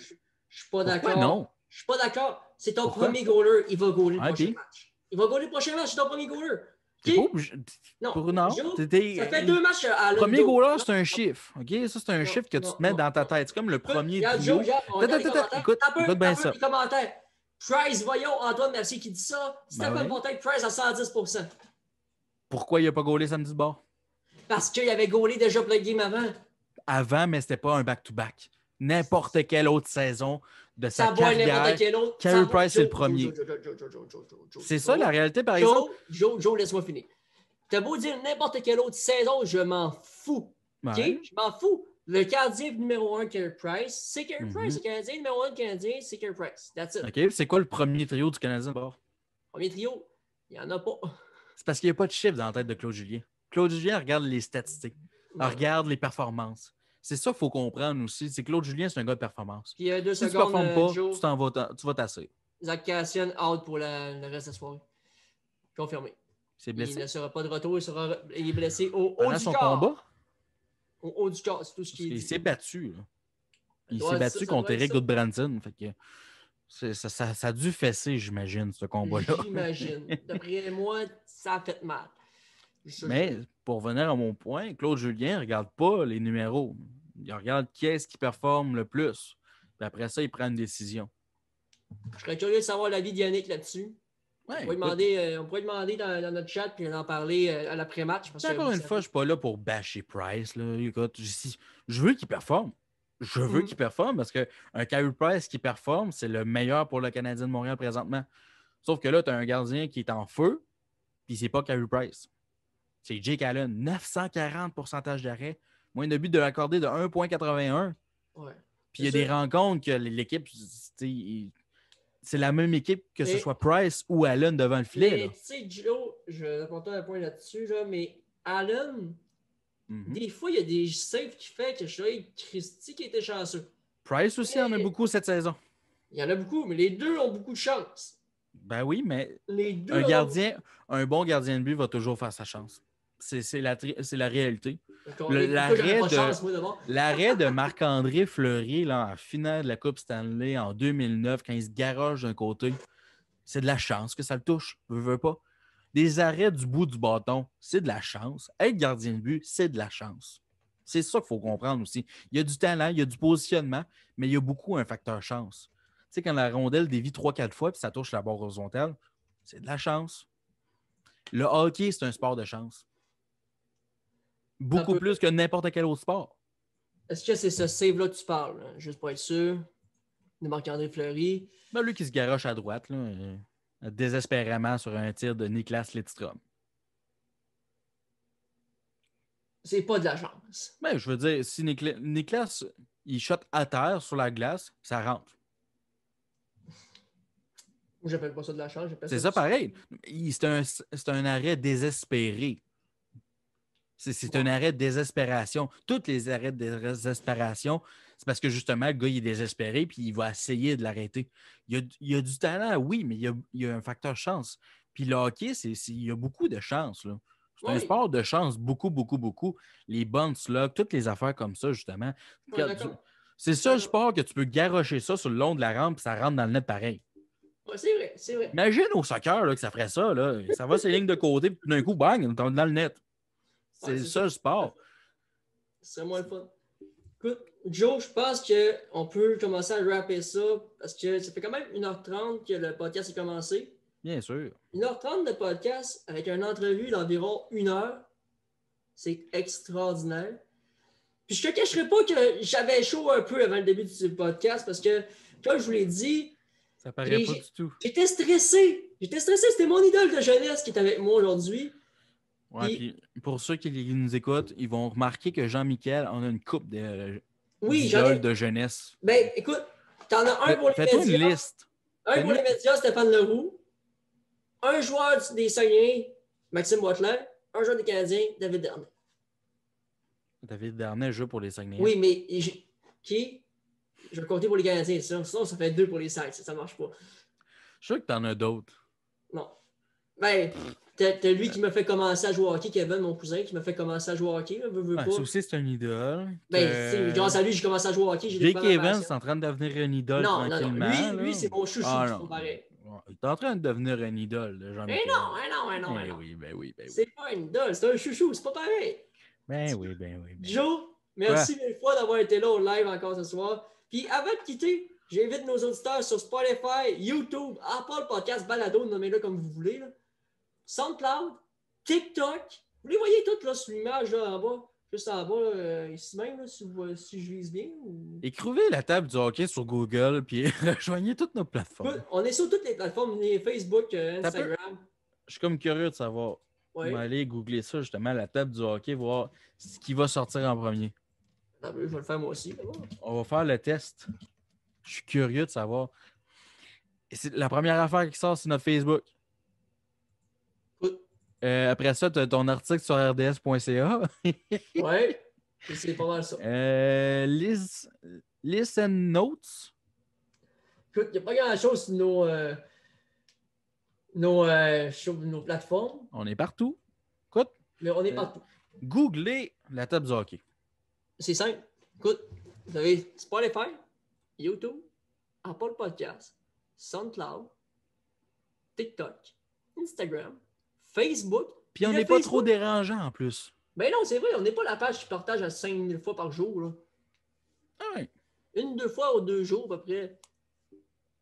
S1: Je suis pas d'accord.
S3: Non?
S1: Je suis pas d'accord. C'est ton premier goaler, il va goaler le prochain match. Il va goaler le prochain match, c'est ton premier goaler.
S3: Non,
S1: ça fait 2 matchs à
S3: le premier goaler, c'est un chiffre. OK? Ça, c'est un chiffre que tu te mets dans ta tête. C'est comme le premier trio. Écoute bien ça.
S1: Price, voyons, Antoine Mercier qui dit ça. Stéphane Fontaine, Price à 110%.
S3: Pourquoi il n'a pas gaulé samedi de bord?
S1: Parce qu'il avait gaulé déjà pour le game avant.
S3: Avant, mais c'était pas un back-to-back. N'importe quelle autre saison de sa carrière, Carey Price est le premier. C'est ça la réalité, par exemple?
S1: Joe, laisse-moi finir. T'as beau dire n'importe quelle autre saison, je m'en fous. Okay? Je m'en fous. Le gardien numéro 1, Carey Price, c'est Carey Price. Le Canadien numéro 1 Canadien, c'est Carey Price. That's it.
S3: OK, c'est quoi le premier trio du Canadien?
S1: Premier trio, Il n'y en a pas.
S3: C'est parce qu'il n'y a pas de chiffre dans la tête de Claude Julien. Claude Julien regarde les statistiques, regarde les performances. C'est ça qu'il faut comprendre aussi. C'est Claude Julien, c'est un gars de performance.
S1: Puis 2
S3: Si tu ne
S1: secondes,
S3: performes pas,
S1: Joe,
S3: tu vas tasser.
S1: Zach Cassian out pour le reste de la soirée. Confirmé.
S3: C'est
S1: Il
S3: blessé.
S1: ne sera pas de retour, il est blessé au haut
S3: Pendant
S1: du
S3: son
S1: corps.
S3: combat,
S1: Au haut du corps, c'est tout ce qu'il
S3: il
S1: dit.
S3: s'est battu. Là. Il
S1: doit
S3: s'est
S1: être
S3: battu
S1: ça,
S3: contre
S1: doit être
S3: Eric
S1: ça.
S3: Goodbranson. Fait que ça a dû fesser, j'imagine, ce combat-là.
S1: J'imagine. D'après moi, ça a fait mal.
S3: Mais pour revenir à mon point, Claude Julien ne regarde pas les numéros. Il regarde qui est-ce qui performe le plus. Puis après ça, il prend une décision.
S1: Je serais curieux de savoir l'avis d'Yannick là-dessus.
S3: Ouais,
S1: on pourrait demander dans notre chat puis en parler à l'après-match.
S3: Encore une fois, je ne suis pas là pour bâcher Price. Là. Écoute, je veux qu'il performe. Je veux qu'il performe parce qu'un Carey Price qui performe, c'est le meilleur pour le Canadien de Montréal présentement. Sauf que là, tu as un gardien qui est en feu, puis c'est pas Carey Price. C'est Jake Allen. 940 pourcentage d'arrêt. Moins de but de l'accorder de 1,81.
S1: Ouais.
S3: Puis il y a des rencontres que l'équipe, c'est la même équipe que ce soit Price ou Allen devant le filet.
S1: Mais tu sais, Joe, je vais apporter un point là-dessus, là, mais Allen, des fois, il y a des saves qui fait que je suis Christy qui était chanceux.
S3: Price aussi en a beaucoup cette saison.
S1: Il y en a beaucoup, mais les deux ont beaucoup de chance.
S3: Ben oui, mais
S1: les deux
S3: un bon gardien de but va toujours faire sa chance. C'est la réalité. L'arrêt de Marc-André Fleury là, en finale de la Coupe Stanley en 2009, quand il se garoche d'un côté, c'est de la chance que ça le touche. Veux pas. Des arrêts du bout du bâton, c'est de la chance. Être gardien de but, c'est de la chance. C'est ça qu'il faut comprendre aussi. Il y a du talent, il y a du positionnement, mais il y a beaucoup un facteur chance. Tu sais, quand la rondelle dévie 3-4 fois et ça touche la barre horizontale, c'est de la chance. Le hockey, c'est un sport de chance. Beaucoup plus que n'importe quel autre sport.
S1: Est-ce que c'est ce save-là que tu parles? Là? Juste pour être sûr. De Marc-André Fleury.
S3: Ben, lui qui se garoche à droite, là, désespérément sur un tir de Niklas Lidstrom.
S1: C'est pas de la chance.
S3: Ben, je veux dire, si Niklas, il shot à terre sur la glace, ça rentre.
S1: J'appelle pas ça de la chance.
S3: C'est ça pareil. C'est un arrêt désespéré. C'est un arrêt de désespération. Tous les arrêts de désespération, c'est parce que justement, le gars, il est désespéré puis il va essayer de l'arrêter. Il y a du talent, oui, mais il y a un facteur chance. Puis le hockey, il y a beaucoup de chance. Là. C'est un sport de chance, beaucoup, beaucoup, beaucoup. Les bonnes slugs, toutes les affaires comme ça, justement. C'est ça le sport que tu peux garrocher ça sur le long de la rampe et ça rentre dans le net pareil.
S1: Ouais, c'est vrai, c'est vrai.
S3: Imagine au soccer là, que ça ferait ça. Là. Ça va sur les lignes de côté, puis d'un coup, bang, dans le net. C'est ça le sport.
S1: C'est moins le fun. Écoute, Joe, je pense qu'on peut commencer à rapper ça parce que ça fait quand même 1h30 que le podcast a commencé.
S3: Bien sûr.
S1: 1h30 de podcast avec une entrevue d'environ 1 heure. C'est extraordinaire. Puis je te cacherai pas que j'avais chaud un peu avant le début du podcast parce que, comme je vous l'ai dit,
S3: ça paraît pas du tout.
S1: J'étais stressé. C'était mon idole de jeunesse qui est avec moi aujourd'hui.
S3: Ouais, puis pour ceux qui nous écoutent, ils vont remarquer que Jean-Michel en a une coupe d'idoles de jeunesse.
S1: Ben, écoute, t'en as un pour les médias.
S3: Fais-toi une liste.
S1: Un pour les médias, Stéphane Leroux. Un joueur des Saguenay, Maxime Boitler. Un joueur des Canadiens, David Dernay.
S3: David Dernay joue pour les Saguenay.
S1: Oui, mais qui? Je vais compter pour les Canadiens. Sinon, ça fait 2 pour les Saguenay. Ça ne marche pas.
S3: Je suis sûr que t'en as d'autres.
S1: Non. Ben, t'as lui qui m'a fait commencer à jouer au hockey, Kevin, mon cousin, qui m'a fait commencer à jouer au hockey. Pas.
S3: Ça aussi, c'est un idole.
S1: Ben, grâce à lui, j'ai commencé à jouer au hockey.
S3: Jake Evans est en train de devenir un idole tranquillement.
S1: Non. Lui c'est mon chouchou. Pareil.
S3: Il est en train de devenir un idole de Jean-Michel.
S1: Non.
S3: Ben oui.
S1: C'est pas une idole, c'est un chouchou, c'est pas pareil.
S3: Ben oui.
S1: Joe, merci mille fois d'avoir été là au live encore ce soir. Puis avant de quitter, j'invite nos auditeurs sur Spotify, YouTube, Apple Podcast, Balado, nommez-le comme vous voulez. Là. SoundCloud, TikTok. Vous les voyez toutes là, sur l'image là, en bas. Juste en bas, ici même, là, si je lise bien. Ou...
S3: Écrivez la table du hockey sur Google, puis rejoignez toutes nos plateformes.
S1: On est sur toutes les plateformes, Facebook, Instagram.
S3: Je suis comme curieux de savoir. On va aller googler ça, justement, la table du hockey, voir ce qui va sortir en premier.
S1: Je vais le faire moi aussi.
S3: On va faire le test. Je suis curieux de savoir. Et la première affaire qui sort, c'est notre Facebook. Après ça, tu as ton article sur rds.ca.
S1: Ouais, c'est pas mal ça.
S3: Listen Notes.
S1: Écoute, il n'y a pas grand-chose sur sur nos plateformes,
S3: On est partout. Écoute,
S1: mais on est partout.
S3: googlez la table du hockey.
S1: C'est simple. Écoute, vous avez Spotify, YouTube, Apple Podcast, SoundCloud, TikTok, Instagram, Facebook.
S3: Puis on
S1: le
S3: n'est pas
S1: Facebook.
S3: trop dérangeant en plus.
S1: Ben non, c'est vrai, on n'est pas la page qui partage à 5000 fois par jour. Là.
S3: Ouais.
S1: 1-2 fois ou 2 jours à peu près.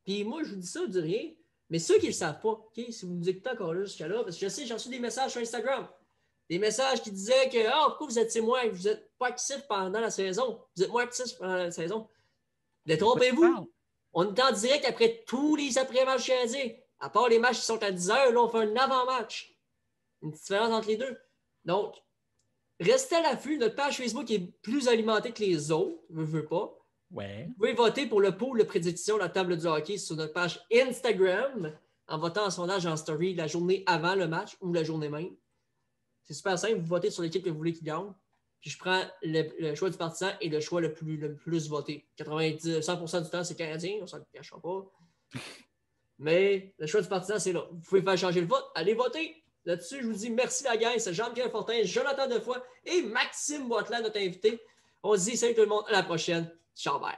S1: Puis moi, je vous dis ça, je dis rien. Mais ceux qui ne le savent pas, OK, si vous nous écoutez encore là jusqu'à là, parce que je sais, j'ai reçu des messages sur Instagram. Des messages qui disaient que pourquoi vous êtes témoin, vous n'êtes pas actifs pendant la saison. Vous êtes moins actifs pendant la saison. Détrompez-vous. On est en direct après tous les après-matchs canadiens. À part les matchs qui sont à 10h, là, on fait un avant-match. Une petite différence entre les deux. Donc, restez à l'affût. Notre page Facebook est plus alimentée que les autres. Je ne veux pas.
S3: Ouais.
S1: Vous pouvez voter pour le pool de prédiction de la table du hockey sur notre page Instagram en votant en sondage en story la journée avant le match ou la journée même. C'est super simple. Vous votez sur l'équipe que vous voulez qui gagne. Puis je prends le choix du partisan et le choix le plus voté. 100% du temps, c'est Canadien. On ne s'en cachera pas. Mais le choix du partisan, c'est là. Vous pouvez faire changer le vote. Allez voter. Là-dessus, je vous dis merci la gang. C'est Jean-Pierre Fortin, Jonathan Defoy et Maxime Boitland, notre invité. On se dit salut tout le monde. À la prochaine. Ciao, bye.